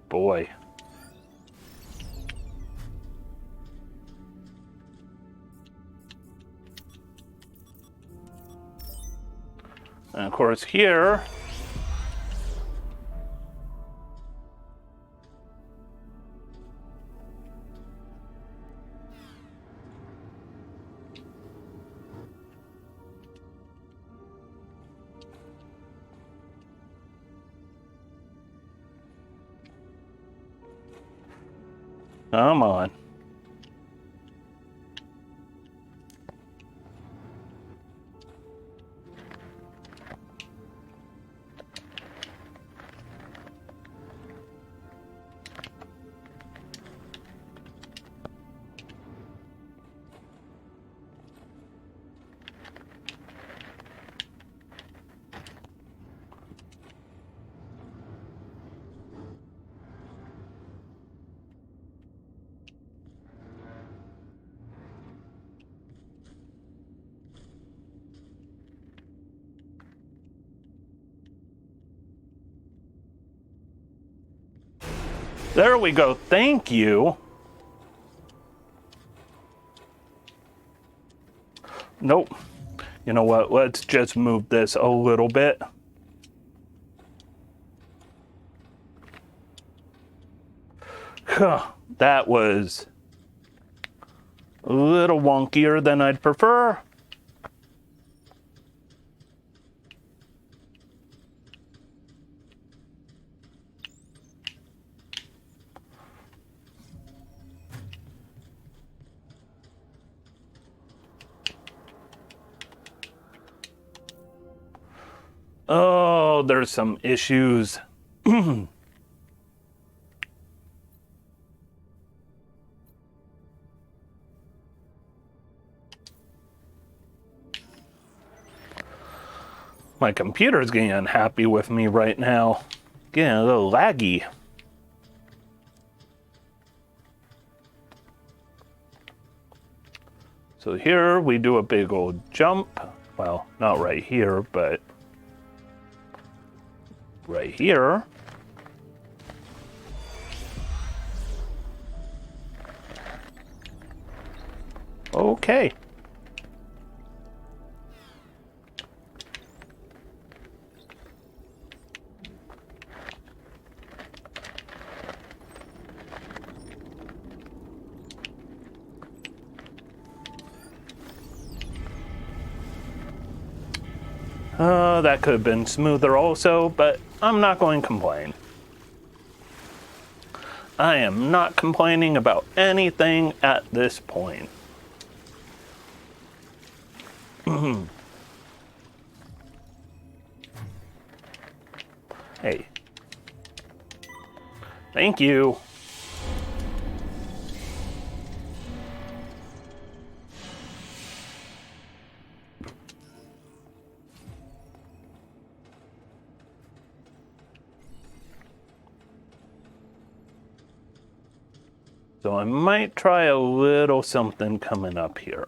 Boy. And of course here, come on. There we go. Thank you. Nope. You know what? Let's just move this a little bit. That was a little wonkier than I'd prefer. Oh, there's some issues. My computer's getting unhappy with me right now. Getting a little laggy. So here we do a big old jump Well, not right here, but right here. Okay. That could have been smoother also, but I'm not going to complain. I am not complaining about anything at this point. Hey. Thank you. So I might try a little something coming up here.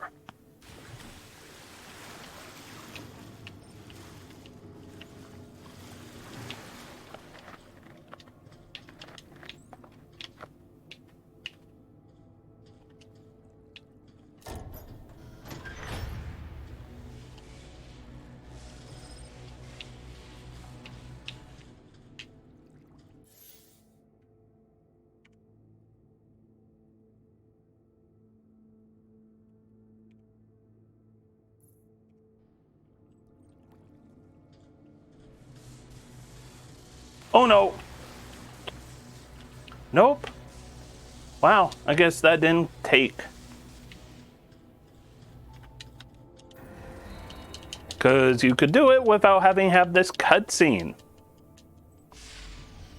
Oh no! Nope. Wow, I guess that didn't take. Because you could do it without having to have this cutscene.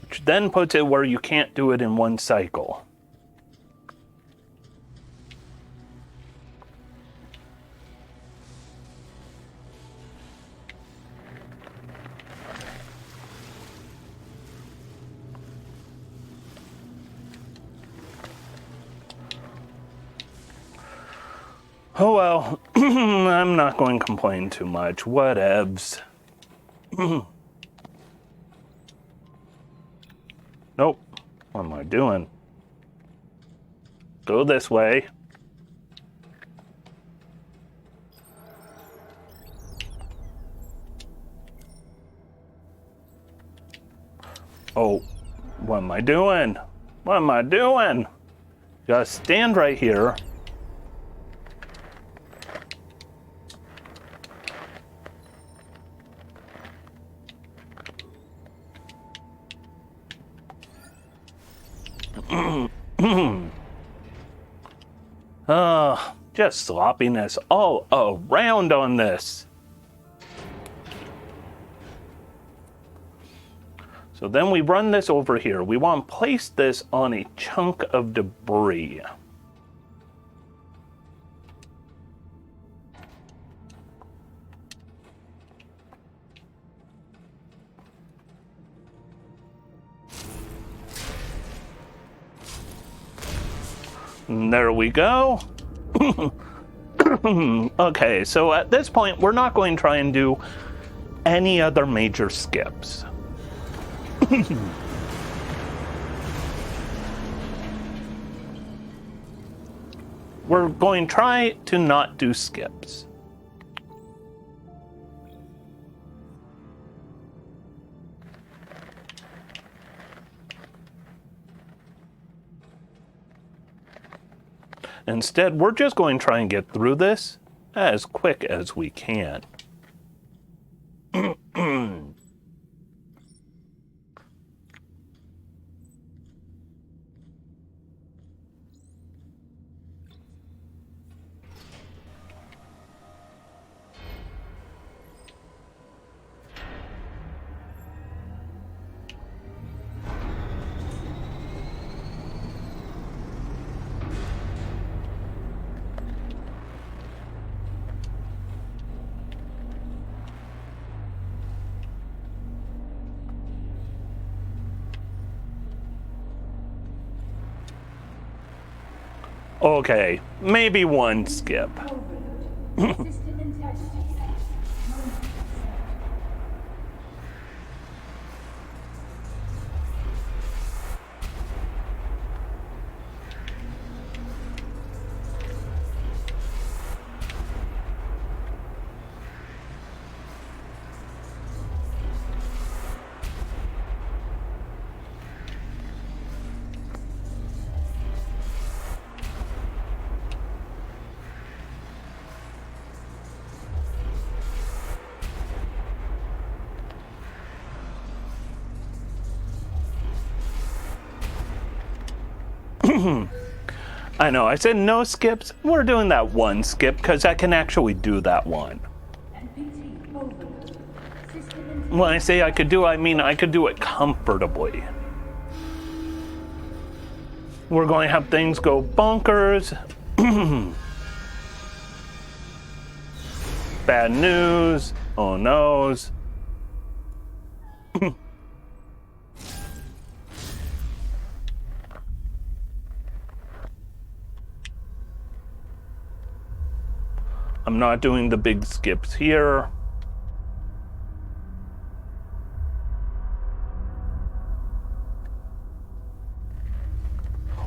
Which then puts it where you can't do it in one cycle. Oh well, I'm not going to complain too much. Whatevs. Nope. What am I doing? Go this way. Oh, what am I doing? What am I doing? Just stand right here. Just sloppiness all around on this. So then we run this over here. We want to place this on a chunk of debris. And there we go. Okay, so at this point, we're not going to try and do any other major skips. We're going to try to not do skips. Instead, we're just going to try and get through this as quick as we can. Okay, maybe one skip. System integrity. I know, I said no skips. We're doing that one skip because I can actually do that one. When I say I could do it, I mean I could do it comfortably. We're going to have things go bonkers. Bad news. Oh noes. I'm not doing the big skips here.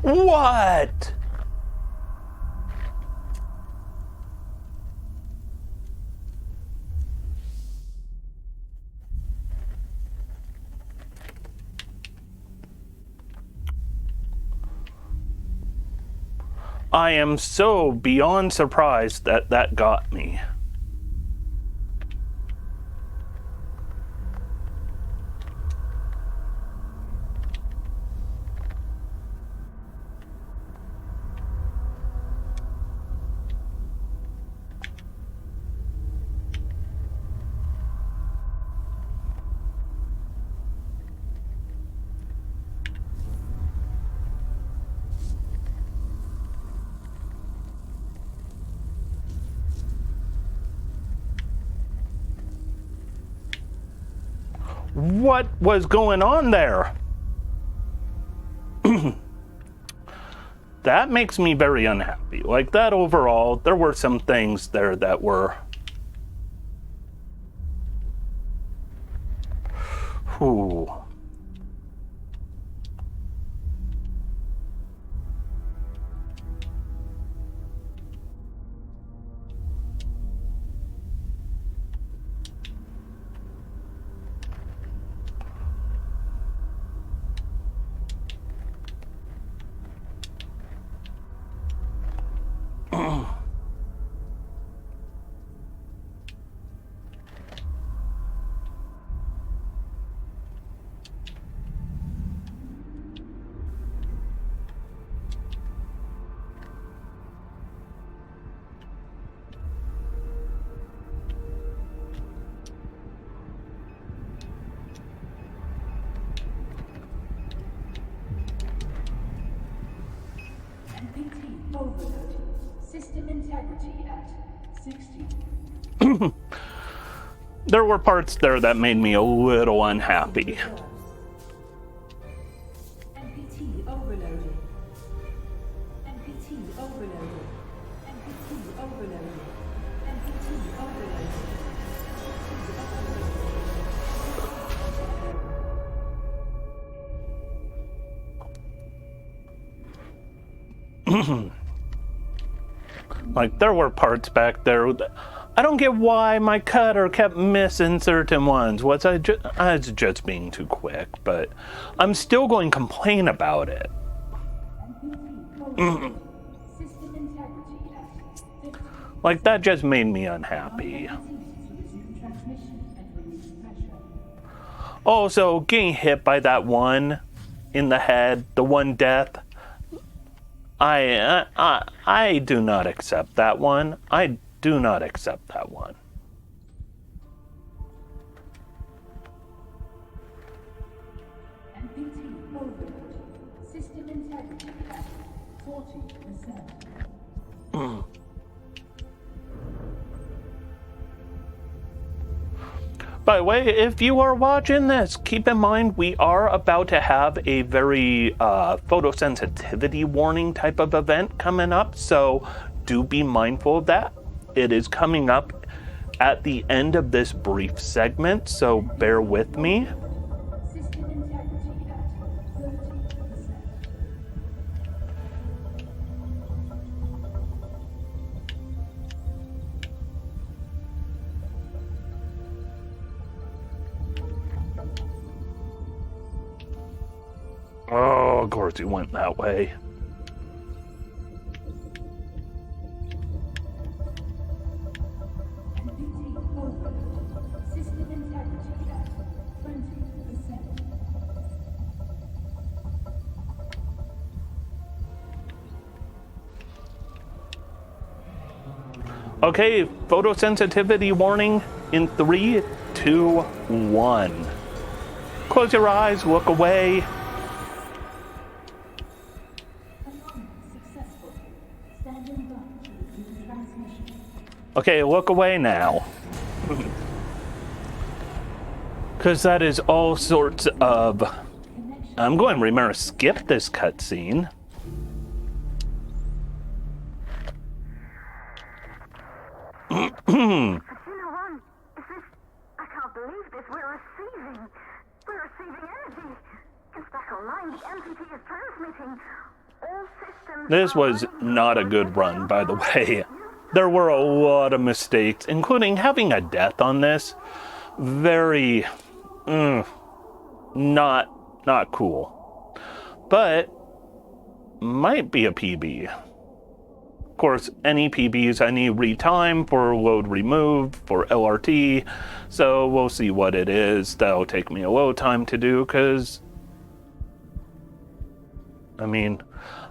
What? I am so beyond surprised that that got me. What was going on there? That makes me very unhappy. Like that overall, there were some things there that were... Ooh. NPT overload. System integrity at 60. There were parts there that made me a little unhappy. NPT overloaded. NPT overloaded. NPT overloaded. NPT overloaded. Like, there were parts back there. I don't get why my cutter kept missing certain ones. I was just being too quick, but I'm still going to complain about it. System integrity at 50. Like, that just made me unhappy. Transmission and release pressure. Oh, so getting hit by that one in the head, the one death, I do not accept that one. I do not accept that one. NPT overload. System integrity at 40%. By the way, if you are watching this, keep in mind we are about to have a very photosensitivity warning type of event coming up, so do be mindful of that. It is coming up at the end of this brief segment, so bear with me. System integrity at 30%. Oh, of course he went that way. NPT overload. System integrity at 20%. Okay, photosensitivity warning in 3, 2, 1. Close your eyes, look away. Successful. Standing by to resume transmission. Okay, look away now. Because that is all sorts of... I'm going to remember to skip this cutscene. But you know what? I can't believe this. We're receiving energy. It's back online. The MPT is transmitting. All systems. This was not a good run, by the way. There were a lot of mistakes, including having a death on this. Very, not cool. But might be a PB. Of course, any PBs I need retime for load remove, for LRT, so we'll see what it is. That'll take me a little time to do, because, I mean,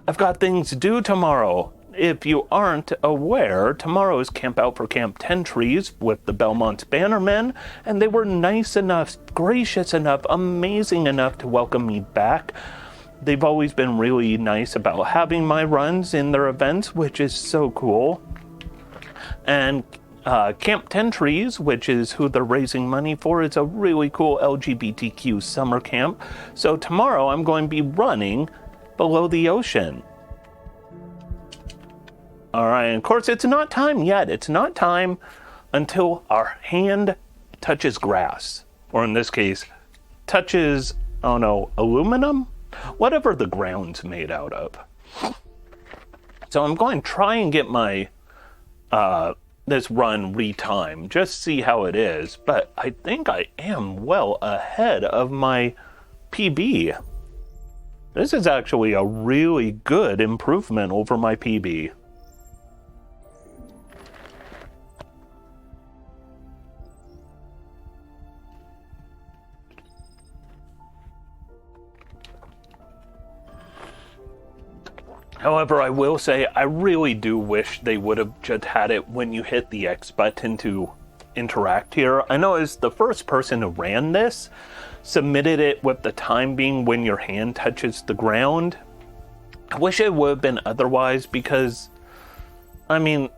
I've got things to do tomorrow. If you aren't aware, tomorrow is Camp Out for Camp 10 Trees with the Belmont's Bannermen, and they were nice enough, gracious enough, amazing enough to welcome me back. They've always been really nice about having my runs in their events, which is so cool. And Camp 10 Trees, which is who they're raising money for, is a really cool LGBTQ summer camp. So tomorrow I'm going to be running below the ocean. All right, and of course it's not time yet. It's not time until our hand touches grass. Or in this case, touches, I don't know, aluminum? Whatever the ground's made out of. So I'm going to try and get my this run retimed, just see how it is. But I think I am well ahead of my PB. This is actually a really good improvement over my PB. However, I will say, I really do wish they would have just had it when you hit the X button to interact here. I know as the first person who ran this, submitted it with the time being when your hand touches the ground. I wish it would have been otherwise because, I mean,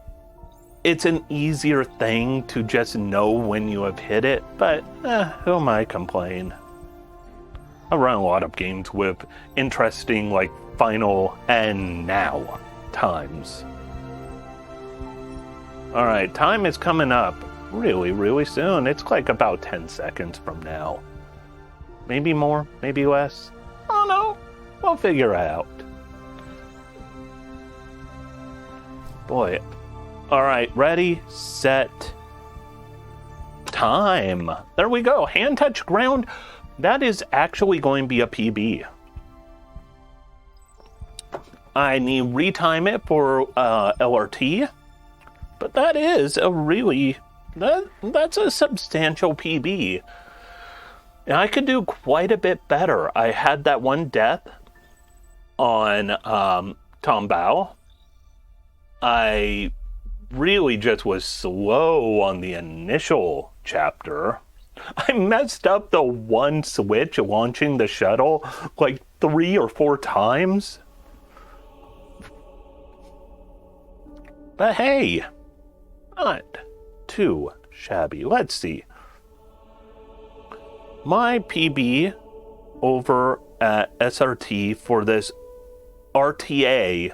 it's an easier thing to just know when you have hit it, but who am I complain? I run a lot of games with interesting, like, final and now times. Alright, time is coming up really, really soon. It's like about 10 seconds from now. Maybe more, maybe less. I don't know. We'll figure it out. Boy. Alright, ready, set, time. There we go. Hand touch ground. That is actually going to be a PB. I need retime it for LRT, but that is a really, that's a substantial PB. And I could do quite a bit better. I had that one death on Tombaugh. I really just was slow on the initial chapter. I messed up the one switch launching the shuttle like 3 or 4 times. But hey, not too shabby. Let's see. My PB over at SRT for this RTA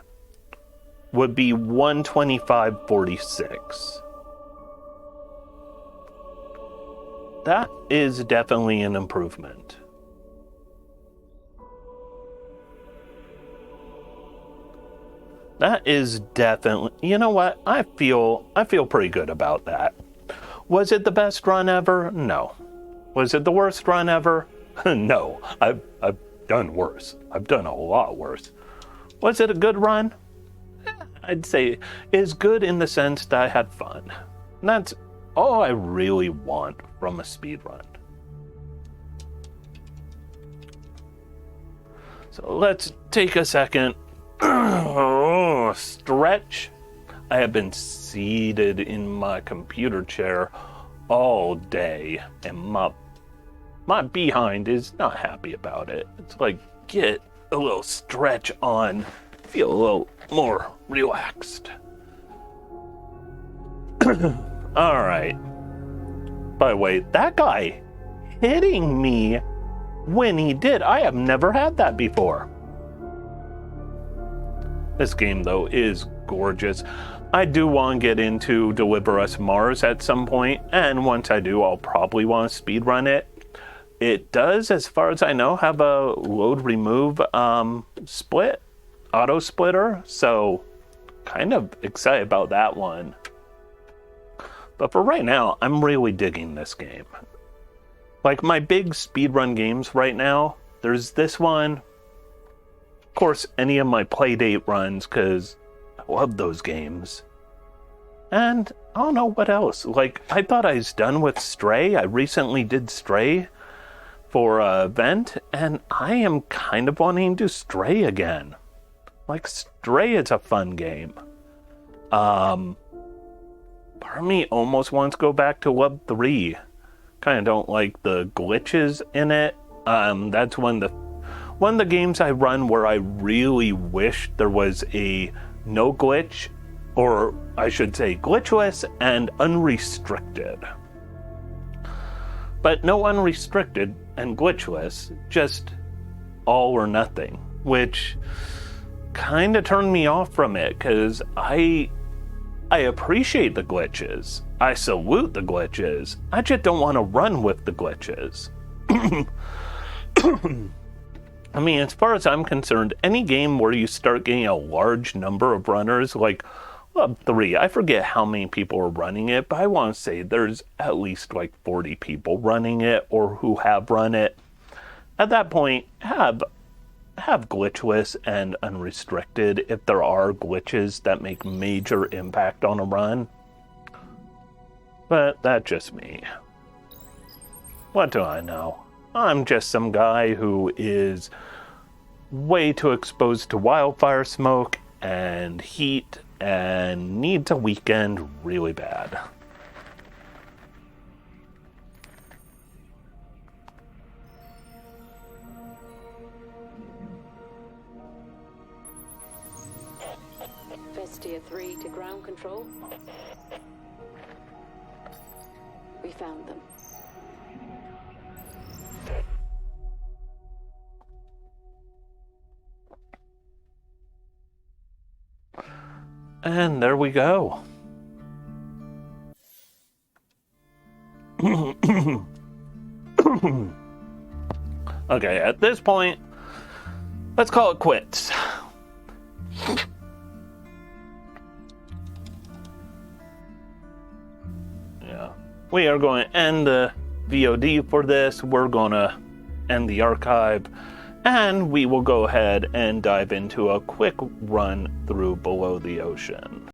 would be 125.46. That is definitely an improvement. That is definitely, you know what? I feel pretty good about that. Was it the best run ever? No. Was it the worst run ever? No. I've done worse. I've done a lot worse. Was it a good run? I'd say it's good in the sense that I had fun. And that's all I really want from a speed run. So let's take a second. Stretch. I have been seated in my computer chair all day, and my behind is not happy about it. It's like, get a little stretch on, feel a little more relaxed. Alright. By the way, that guy hitting me when he did, I have never had that before. This game, though, is gorgeous. I do want to get into Deliver Us Mars at some point, and once I do, I'll probably want to speedrun it. It does, as far as I know, have a load remove split, auto splitter, so kind of excited about that one. But for right now, I'm really digging this game. Like my big speedrun games right now, there's this one. Of course, any of my Playdate runs, because I love those games. And I don't know what else. Like, I thought I was done with Stray. I recently did Stray for an event, and I am kind of wanting to do Stray again. Like, Stray is a fun game. Part of me almost wants to go back to Web 3. Kind of don't like the glitches in it. That's one of the games I run where I really wish there was a no glitch, or I should say glitchless and unrestricted. But no unrestricted and glitchless, just all or nothing, which kind of turned me off from it, because I appreciate the glitches. I salute the glitches. I just don't want to run with the glitches. I mean, as far as I'm concerned, any game where you start getting a large number of runners, like Web 3, I forget how many people are running it, but I want to say there's at least like 40 people running it or who have run it. At that point, have glitchless and unrestricted if there are glitches that make major impact on a run. But that's just me. What do I know? I'm just some guy who is way too exposed to wildfire smoke and heat and needs a weekend really bad. Vestia 3 to ground control. We found them. And there we go. Okay, at this point, let's call it quits. Yeah, we are going to end the VOD for this. We're going to end the archive. And we will go ahead and dive into a quick run through Below the Ocean.